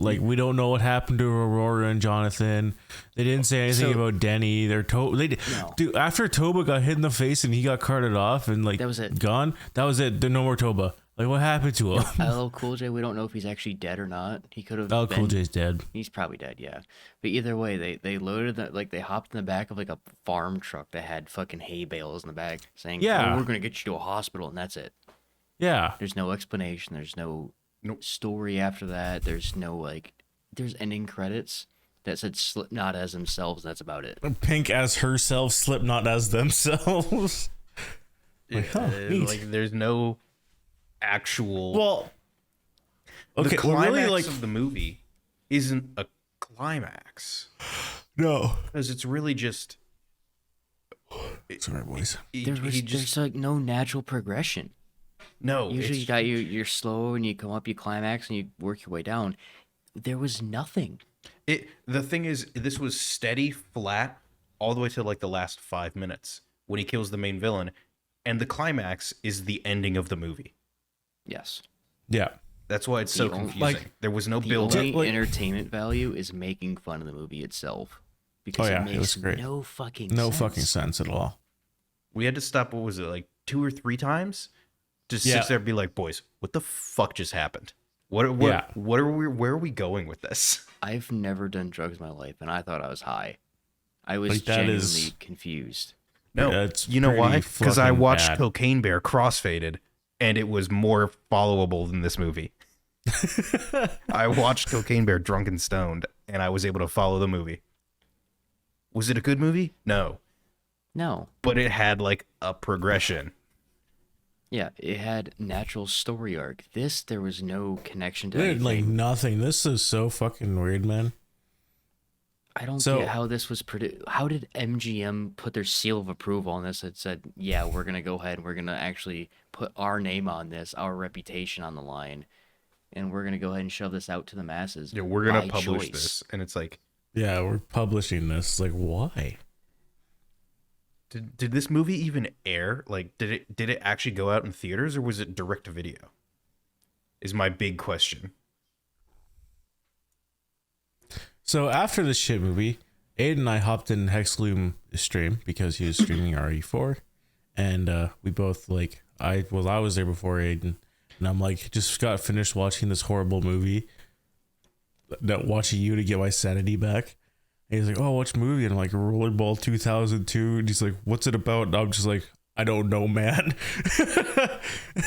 we don't know what happened to Aurora and Jonathan. They didn't say anything about Denny. Dude, after Toba got hit in the face and he got carted off and like That was it. gone. That was it. There's no more Toba. Like what happened to him? LL Cool J, we don't know if he's actually dead or not. He could have. LL Cool J's dead. He's probably dead, yeah. But either way, they loaded they hopped in the back of like a farm truck that had fucking hay bales in the back, saying, Yeah. "Oh, we're gonna get you to a hospital," and that's it. Yeah. There's no explanation. There's no Nope. story after that. There's no there's ending credits that said Slipknot as themselves. That's about it. Pink as herself, Slipknot as themselves. Neat. Like there's no actual. Well, okay, the climax really, like of the movie isn't a climax no. because it's really just. Sorry, boys. There's like no natural progression. No. Usually it's- you're slow and you come up, you climax, and you work your way down. There was nothing. The thing is, this was steady, flat, all the way to like the last 5 minutes when he kills the main villain, and the climax is the ending of the movie. Yes. Yeah. That's why it's so The only- confusing. There was no The build up. only entertainment value is making fun of the movie itself. Because yeah, it it was makes great. no fucking No sense. fucking sense at all. We had to stop. What was it, like 2 or 3 times? Just Yeah. sit there and be like, boys, what the fuck just happened? What are we? Where are we going with this? I've never done drugs in my life, and I thought I was high. I was Like, that genuinely is- confused. No, Yeah, it's you know why? pretty Because I fucking watched bad. Cocaine Bear crossfaded, and it was more followable than this movie. I watched Cocaine Bear drunk and stoned, and I was able to follow the movie. Was it a good movie? No, No. but it had like a progression. Yeah, it had natural story arc. This, there was no connection to Dude, anything. like nothing. This is so fucking weird, man. I don't So- get how this was produced. How did MGM put their seal of approval on this and said, yeah, we're going to go ahead and we're going to actually put our name on this, our reputation on the line, and we're going to go ahead and shove this out to the masses. Yeah, we're gonna by publish choice. this, and it's like, Yeah, we're publishing this. Like, why? did this movie even air? Like, did it actually go out in theaters, or was it direct to video? Is my big question. So after this shit movie, Aidan and I hopped in Hexloom stream because he was streaming RE4, and we both I was there before Aidan, and I'm like, just got finished watching this horrible movie, not watching you to get my sanity back. And he's like, oh, watch movie, and I'm like, Rollerball 2002, and he's like, what's it about? And I'm just like, I don't know, man.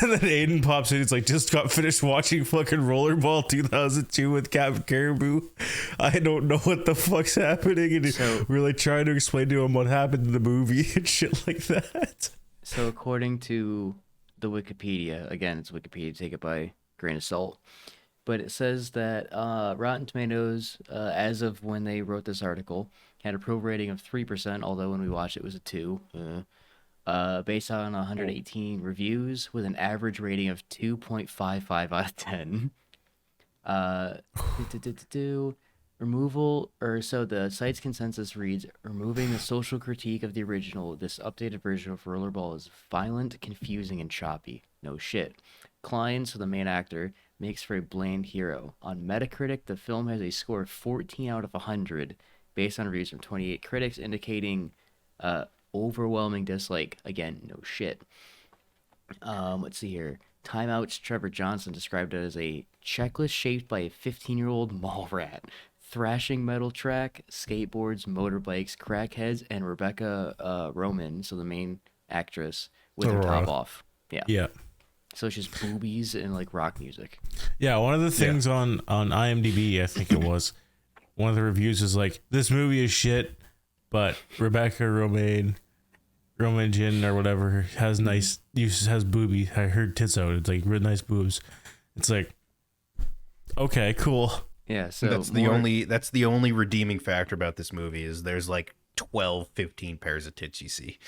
And then Aidan pops in. It's like, just got finished watching fucking Rollerball 2002 with Captain Caribou. I don't know what the fuck's happening. And So- we're like trying to explain to him what happened in the movie and shit like that. So according to the Wikipedia, again, it's Wikipedia, take it by a grain of salt, but it says that Rotten Tomatoes, as of when they wrote this article, had approval rating of 3%, although when we watched it was a 2. Based on 118 reviews with an average rating of 2.55 out of 10. So the site's consensus reads, removing the social critique of the original, this updated version of Rollerball is violent, confusing, and choppy. No shit. Klein, so the main actor, makes for a bland hero. On Metacritic, the film has a score of 14 out of 100, based on reviews from 28 critics, indicating overwhelming dislike. Again, no shit. Let's see here. Time Out's Trevor Johnson described it as a checklist shaped by a 15-year-old mall rat. Thrashing metal track, skateboards, motorbikes, crackheads, and Rebecca Roman, so the main actress, with her top off. Yeah. Yeah. So it's just boobies and like rock music. Yeah. One of the things on IMDb, I think it was, one of the reviews is like, this movie is shit, but Rebecca Romaine Jin or whatever has boobies. I heard tits out. It's like really nice boobs. It's like, okay, cool. Yeah, so That's the only redeeming factor about this movie is there's like 12, 15 pairs of tits you see.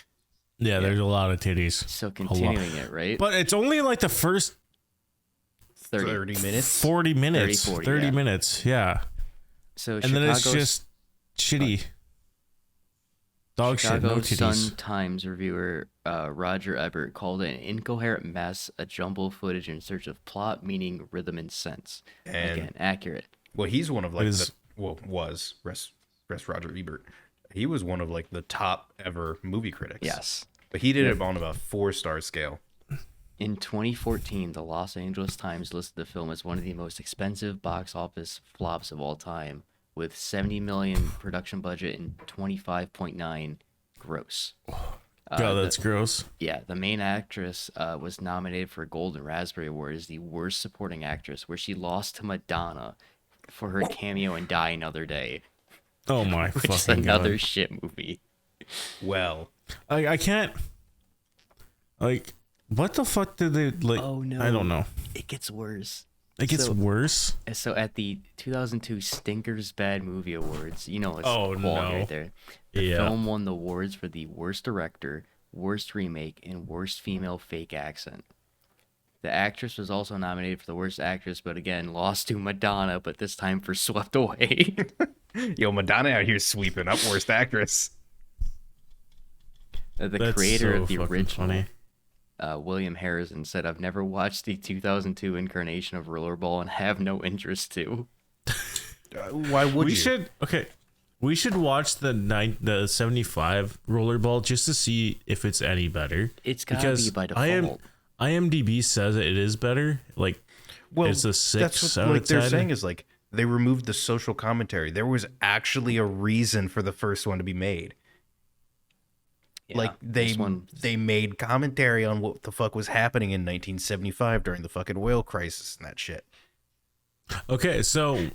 Yeah, there's a lot of titties. So continuing it, right? But it's only like the first 30 minutes? 40 minutes. 30 yeah. minutes, yeah. So And then it's just shitty. Dog shit, no titties. Sun-Times reviewer Roger Ebert called it an incoherent mess, a jumble of footage in search of plot, meaning, rhythm, and sense. And again, accurate. Well, he's one of like rest Roger Ebert. He was one of like the top ever movie critics. Yes. But he did it on about 4-star scale. In 2014, the Los Angeles Times listed the film as one of the most expensive box office flops of all time, with $70 million production budget and 25.9 gross. God, that's gross. Yeah, the main actress was nominated for a Golden Raspberry Award as the worst supporting actress, where she lost to Madonna for her cameo in Die Another Day. Oh my Which is fucking another God. shit movie. Well, I can't. Like, what the fuck did they like? Oh no! I don't know. It gets worse. It gets worse. So at the 2002 Stinkers Bad Movie Awards, you know it's quality right there. The film won the awards for the worst director, worst remake, and worst female fake accent. The actress was also nominated for the worst actress, but again lost to Madonna, but this time for Swept Away. yo, Madonna out here sweeping up worst actress. The creator of the original, William Harrison, said, "I've never watched the 2002 incarnation of Rollerball and have no interest to." Why would you? We should watch the 75 Rollerball just to see if it's any better. It's gotta be by default. IMDb says it is better. Like, Well, it's a 6 that's what out like of they're 10. saying is like they removed the social commentary. There was actually a reason for the first one to be made. Yeah, like they made commentary on what the fuck was happening in 1975 during the fucking oil crisis and that shit. Okay, so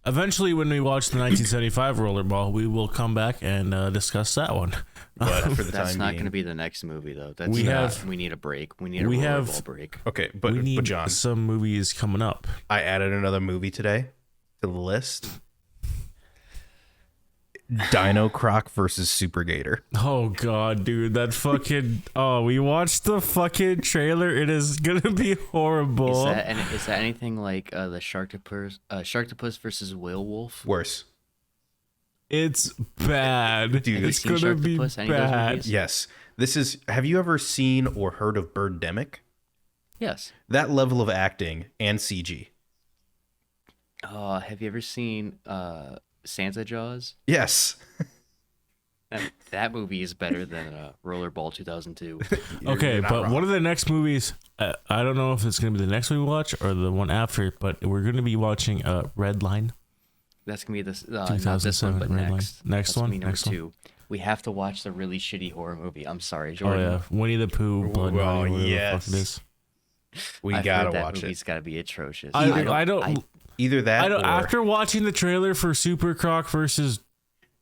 eventually when we watch the 1975 Rollerball, we will come back and discuss that one. But for the That's time not being, going to be the next movie though. That's We we need a break. We need a Rollerball break. okay, we but need John, some movies coming up. I added another movie today to the list. Dino Croc versus Super Gator. Oh god, dude, that fucking we watched the fucking trailer. It is gonna be horrible. Is that anything like the Sharktopus versus Whale Wolf? Worse. It's bad. Dude, it's seen gonna be Sharktopus? Any of those bad. movies? Yes. This is. Have you ever seen or heard of Birdemic? Yes. That level of acting and CG. Have you ever seen Santa Jaws? Yes. That movie is better than Rollerball 2002. Okay, You're not but wrong. one of the next movies, I don't know if it's gonna be the next one we watch or the one after, but we're gonna be watching Red Line. That's gonna be this not this one, but Red Line. next. Next That's one. gonna be number Next 2. We have to watch the really shitty horror movie. I'm sorry, Oh Jordan. yeah, Winnie the Pooh, Blood Oh, Money, whatever yes. the fuck it is. We I've gotta heard that watch movie's it. gotta be atrocious. I don't. Either that or After watching the trailer for Super Croc versus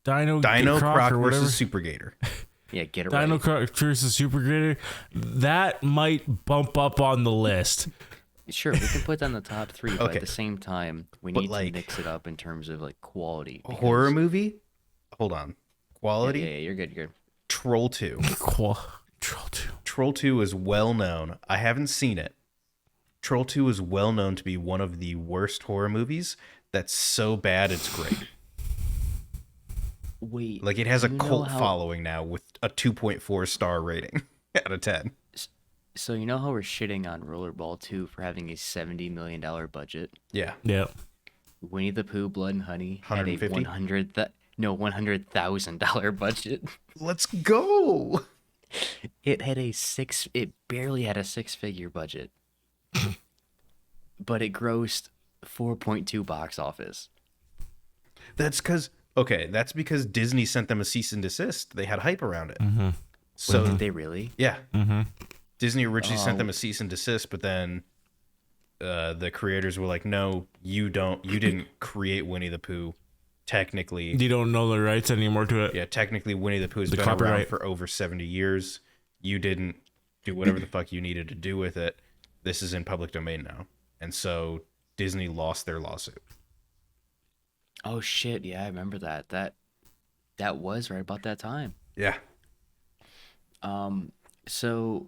Dino Croc or whatever, versus Super Gator. Yeah, get it Dino right. Croc versus Super Gator, that might bump up on the list. Sure, we can put that in the top 3, but Okay. at the same time, we But, need like, to mix it up in terms of like quality. A because- horror movie? Hold on. Quality? Yeah, you're good. You're good. Troll 2. Troll 2. Troll 2 is well known. I haven't seen it. Troll 2 is well known to be one of the worst horror movies that's so bad it's great. Wait, Like it has a you know cult how- following now with a 2.4 star rating out of 10. So you know how we're shitting on Rollerball 2 for having a $70 million budget? Yeah. Yeah. Winnie the Pooh, Blood and Honey had a 150? $100,000 budget. Let's go. It barely had a 6-figure budget, but it grossed 4.2 box office. That's because Disney sent them a cease and desist. They had hype around it. Mm-hmm. So Did they really? yeah, Mm-hmm. Disney originally sent them a cease and desist, but then the creators were like, "No, you didn't create Winnie the Pooh. Technically, You don't know the rights anymore to it. yeah, technically Winnie the Pooh has The been copyright. around for over 70 years. You didn't do whatever the fuck you needed to do with it. This is in public domain now." And so Disney lost their lawsuit. Oh shit! Yeah, I remember that. That was right about that time. Yeah. So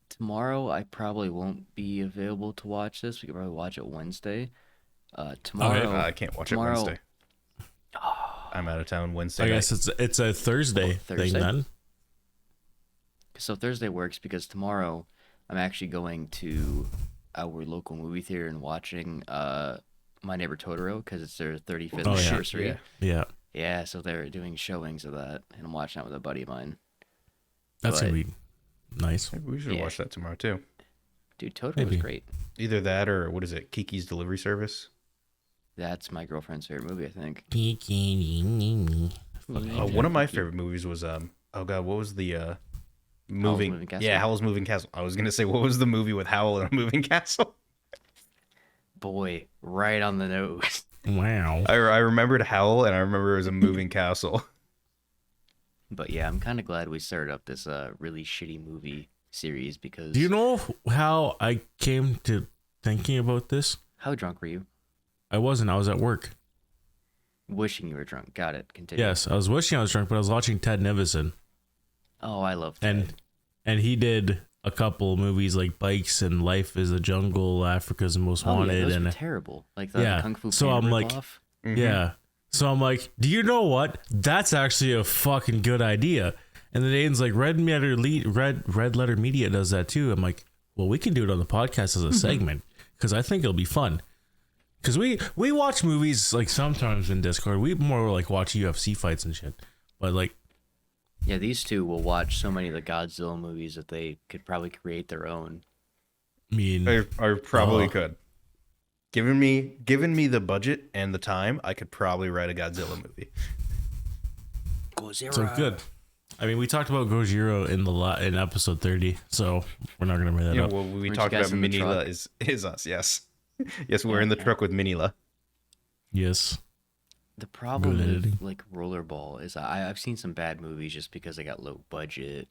tomorrow I probably won't be available to watch this. We could probably watch it Wednesday. Tomorrow I can't watch it tomorrow. Wednesday. I'm out of town Wednesday. I night. guess it's a Thursday thing then. So Thursday works because tomorrow I'm actually going to our local movie theater and watching My Neighbor Totoro because it's their 35th anniversary. Yeah, so they're doing showings of that, and I'm watching that with a buddy of mine. That's gonna be nice. Maybe we should watch that tomorrow too. Dude, Totoro is great. Either that or what is it? Kiki's Delivery Service. That's my girlfriend's favorite movie, I think. One of my favorite movies was what was the moving Castle? Yeah, Howl's Moving Castle. I was gonna say, what was the movie with Howl and a moving castle? Boy, right on the nose. Wow. I remembered Howl and I remember it was a moving castle. But yeah, I'm kind of glad we started up this really shitty movie series because. Do you know how I came to thinking about this? How drunk were you? I wasn't. I was at work. Wishing you were drunk. Got it. Continue. Yes, I was wishing I was drunk, but I was watching Ted Nivison. Oh, I love Ted. And he did a couple movies like Bikes and Life is a Jungle, Africa's Most Wanted, those and were terrible. Like the Kung Fu Panda I'm like, ripoff. yeah. So I'm like, do you know what? That's actually a fucking good idea. And then Aidan's like, Red Letter Media does that too. I'm like, well, we can do it on the podcast as a segment because I think it'll be fun. Because we watch movies like sometimes in Discord. We more like watch UFC fights and shit. But like, yeah, these two will watch so many of the Godzilla movies that they could probably create their own. I mean, I probably could. Given me the budget and the time, I could probably write a Godzilla movie. Gojira. So good. I mean, we talked about Gojira in episode 30, so we're not gonna bring that up. Well, we Weren't talked you guys about in the Minila truck? is us. Yes, yes, we're in the truck with Minila. Yes. The problem Good with editing. like Rollerball is I've seen some bad movies just because they got low budget,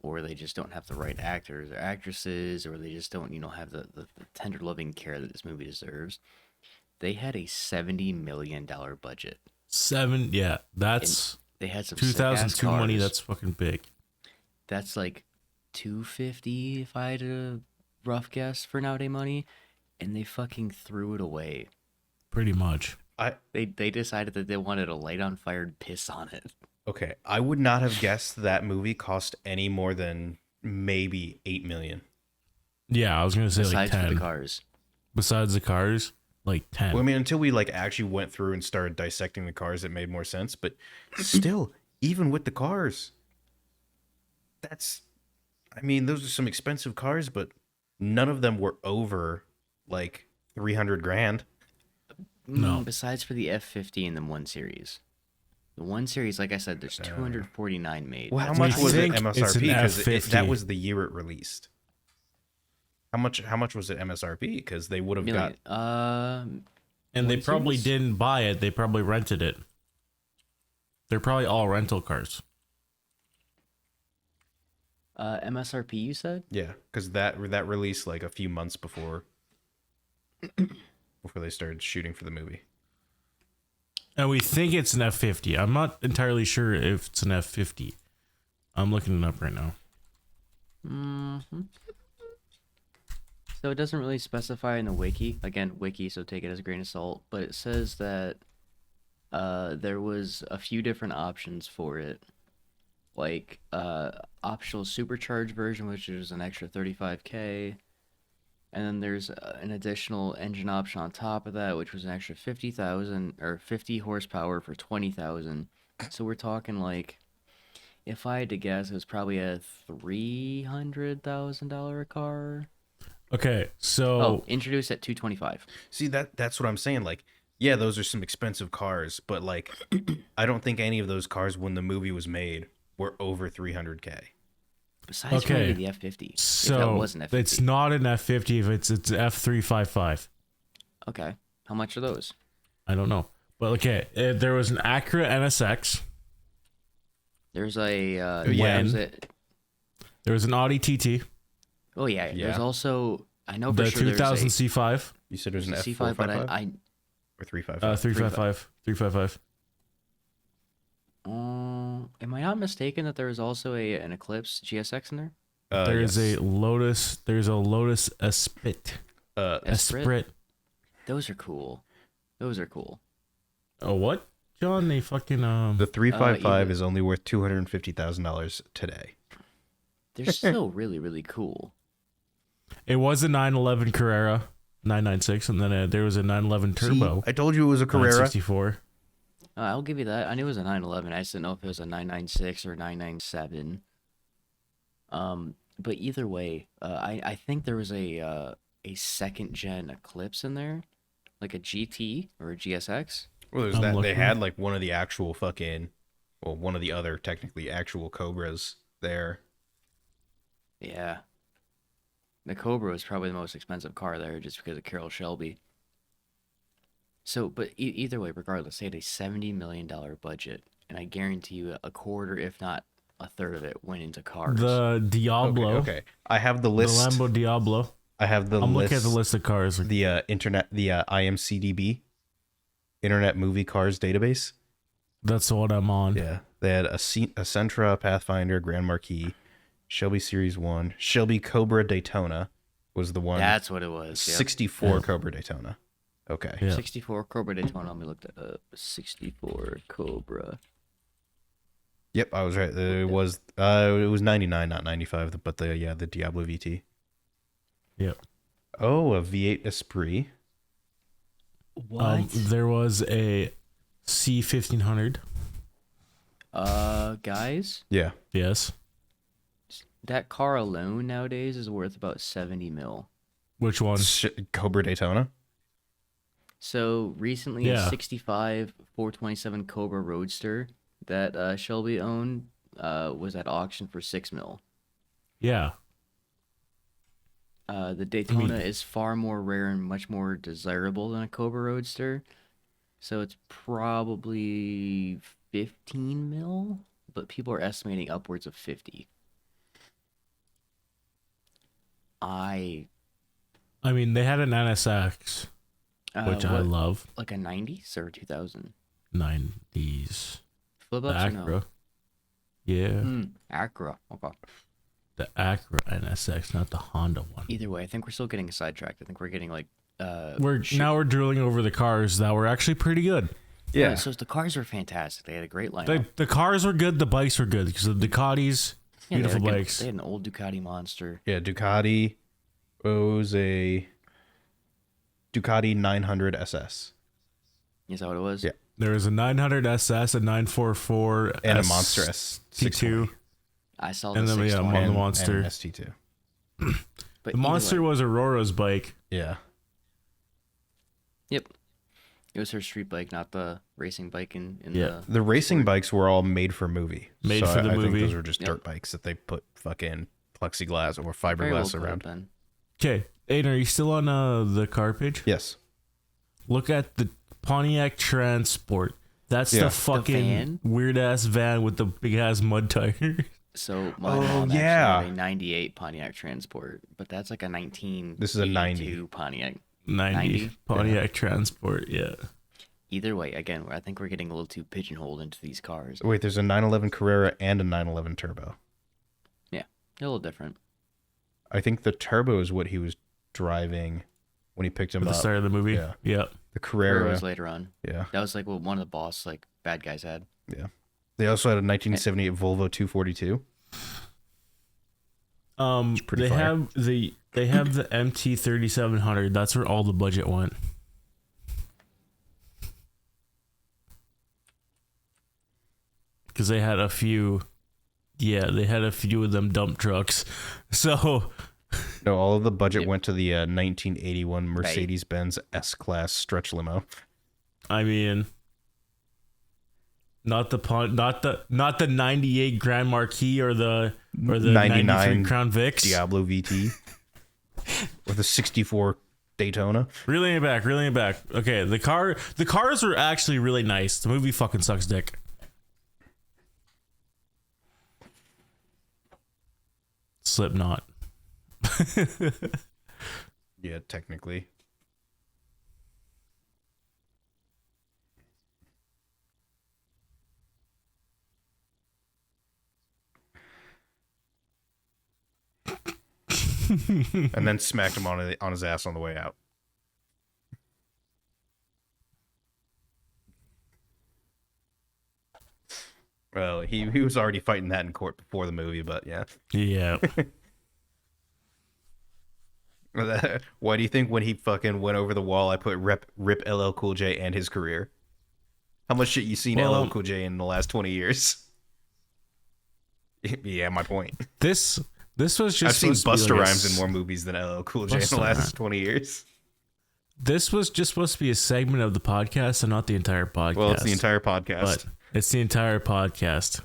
or they just don't have the right actors or actresses, or they just don't have the tender loving care that this movie deserves. They had a $70 million budget. That's They had some 2002 sick-ass money. cars. That's fucking big. That's like $250 if I had a rough guess for nowadays money, and they fucking threw it away. Pretty much. They decided that they wanted to light on fire and piss on it. Okay, I would not have guessed that movie cost any more than maybe $8 million. Yeah, I was gonna say Besides like 10. the cars. Besides the cars, like 10. Well, I mean, until we like actually went through and started dissecting the cars, it made more sense. But still, even with the cars, I mean, those are some expensive cars, but none of them were over like 300 grand. No. Besides for the F-50 and the 1 Series. The 1 Series, like I said, there's 249 made. Well, how That's much was it think it's MSRP? an Because F50. that was the year it released. How much was it MSRP? Because they would have got. And they 1 probably Series? didn't buy it. They probably rented it. They're probably all rental cars. MSRP, you said? Yeah, because that released like a few months before they started shooting for the movie. And we think it's an F50. I'm not entirely sure if it's an F50. I'm looking it up right now. Mm-hmm. So it doesn't really specify in the wiki. Again, wiki, so take it as a grain of salt. But it says that there was a few different options for it. Like optional supercharged version, which is an extra $35K. And then there's an additional engine option on top of that, which was an extra 50,000 or 50 horsepower for 20,000. So we're talking like, if I had to guess, it was probably a $300,000 car. Okay, so Introduced at 225. See, that's what I'm saying. Like, yeah, those are some expensive cars, but like, I don't think any of those cars when the movie was made were over 300K. Besides maybe the F-50. So if that was an F-50. it's not an F50 if it's F355. Okay. How much are those? I don't know. But okay, there was an Acura NSX. There's a... There was an Audi TT. Oh, yeah. Yeah. There's also... I know for The sure 2000 there's C5. You said it was an a F455 C5, but I... or 355. 355. 355. Am I not mistaken that there was also an Eclipse GSX in there? There's yes. a Lotus. There's a Lotus Esprit. Esprit? Those are cool. Those are cool. Oh, what? John, they fucking The 355 either. is only worth $250,000 today. They're still really, really cool. It was a 911 Carrera 996, and then there was a 911 Turbo. See, I told you it was a Carrera. 964. I'll give you that. I knew it was a 911. I just didn't know if it was a 996 or 997. But either way, I think there was a second gen Eclipse in there, like a GT or a GSX. Well, there's I'm that. They looking. had like one of the actual one of the other technically actual Cobras there. Yeah. The Cobra was probably the most expensive car there just because of Carroll Shelby. So, but either way, regardless, they had a $70 million budget, and I guarantee you a quarter, if not a third of it, went into cars. The Diablo. Okay. I have the The list. Lambo Diablo. I have the I'm list. looking at the list of cars. The IMCDB, Internet Movie Cars Database. That's what I'm on. Yeah, they had a Sentra, Pathfinder, Grand Marquis, Shelby Series 1, Shelby Cobra Daytona was the one. That's what it was. Yep. 64 Cobra Daytona. Okay. Yeah. 64 Cobra Daytona. Let me look that up. 64 Cobra. Yep, I was right. It was 99, not 95, but the Diablo VT. Yep. Oh, a V8 Esprit. What? There was a C1500. Guys, Yeah. Yes. that car alone nowadays is worth about 70 mil. Which one? Cobra Daytona. So recently, Yeah. a 65 427 Cobra Roadster that Shelby owned was at auction for 6 mil. Yeah. The Daytona is far more rare and much more desirable than a Cobra Roadster. So it's probably 15 mil, but people are estimating upwards of 50. I mean, they had an NSX, which I love. Like a 90s or 2000? 90s. Flip The ups or Acura. no? Yeah. Acura. Okay. The Acura NSX, not the Honda one. Either way, I think we're still getting sidetracked. I think we're getting like Now we're drilling over the cars that were actually pretty good. Yeah. So the cars were fantastic. They had a great lineup. The cars were good. The bikes were good because the Ducatis, Yeah, beautiful they had bikes. They had an old Ducati Monster. Yeah, Ducati was a Ducati 900 SS. Is that what it was? Yeah. There was a 900 SS, a 944, And a Monster S620. I saw the And then we have 620. the Monster. And an ST2. But The Monster either way, was Aurora's bike. Yeah. Yep. It was her street bike, not the racing bike in Yeah. The racing bikes were all made for movie. Made So for the I think movie. those were just Yep. dirt bikes that they put fucking plexiglass or Very well fiberglass put, around. Ben. Okay, Aidan, are you still on the car page? Yes. Look at the Pontiac Transport. That's Yeah. the fucking van? weird ass van with the big ass mud tire. So my Oh, mom yeah. actually had a 98 Pontiac Transport, but that's like a 19. This is a 90. Pontiac. 90 Pontiac Transport, yeah. Either way, again, I think we're getting a little too pigeonholed into these cars. Wait, there's a 911 Carrera and a 911 Turbo. Yeah, they're a little different. I think the Turbo is what he was driving when he picked him At the up. start of the movie. Yeah. Yep. The Carrera Carrera. was later on. Yeah. That was like what one of the boss like bad guys had. Yeah. They also had a 1978 Volvo 242. pretty They fire. have the MT 3700. That's where all the budget went. Because they had a few, they had a few of them dump trucks. So No, all of the budget Yep. went to the 1981 Mercedes-Benz S-Class stretch limo. I mean, not the 98 Grand Marquis or the 99 93 Crown Vics. Diablo VT or the 64 Daytona. Reeling it back. Okay, the cars were actually really nice. The movie fucking sucks dick. Slipknot. Yeah, technically. and then smacked him on his ass on the way out. Well, he was already fighting that in court before the movie, but yeah. Yeah. Why do you think when he fucking went over the wall, I put rip LL Cool J and his career? How much shit you seen LL Cool J in the last 20 years? Yeah, my point. This was just. I've seen Busta Rhymes in more movies than LL Cool J in the last 20 years. This was just supposed to be a segment of the podcast and not the entire podcast. Well, it's the entire podcast. But it's the entire podcast.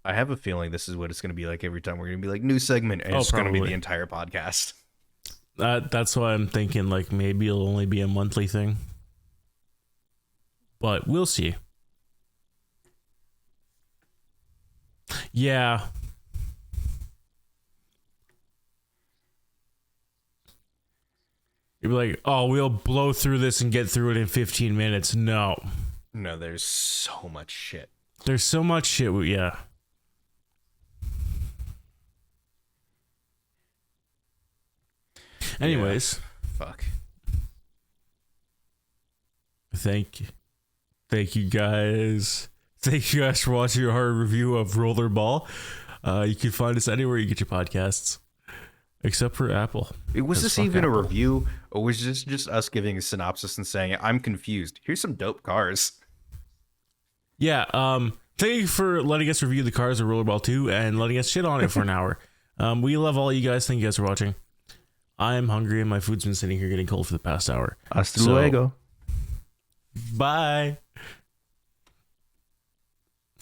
I have a feeling this is what it's going to be like every time. We're going to be like, new segment, and it's going to be the entire podcast. That's why I'm thinking, like, maybe it'll only be a monthly thing. But we'll see. Yeah. You'd be like, oh, we'll blow through this and get through it in 15 minutes. No, there's so much shit. There's so much shit. Yeah. Anyways. Yeah. Fuck. Thank you guys. Thank you guys for watching our hard review of Rollerball. You can find us anywhere you get your podcasts, except for Apple. Was this even Apple. A review, or was this just us giving a synopsis and saying, I'm confused, here's some dope cars? Yeah, thank you for letting us review the cars of Rollerball 2 and letting us shit on it for an hour. We love all you guys. Thank you guys for watching. I'm hungry and my food's been sitting here getting cold for the past hour. Hasta luego. Bye.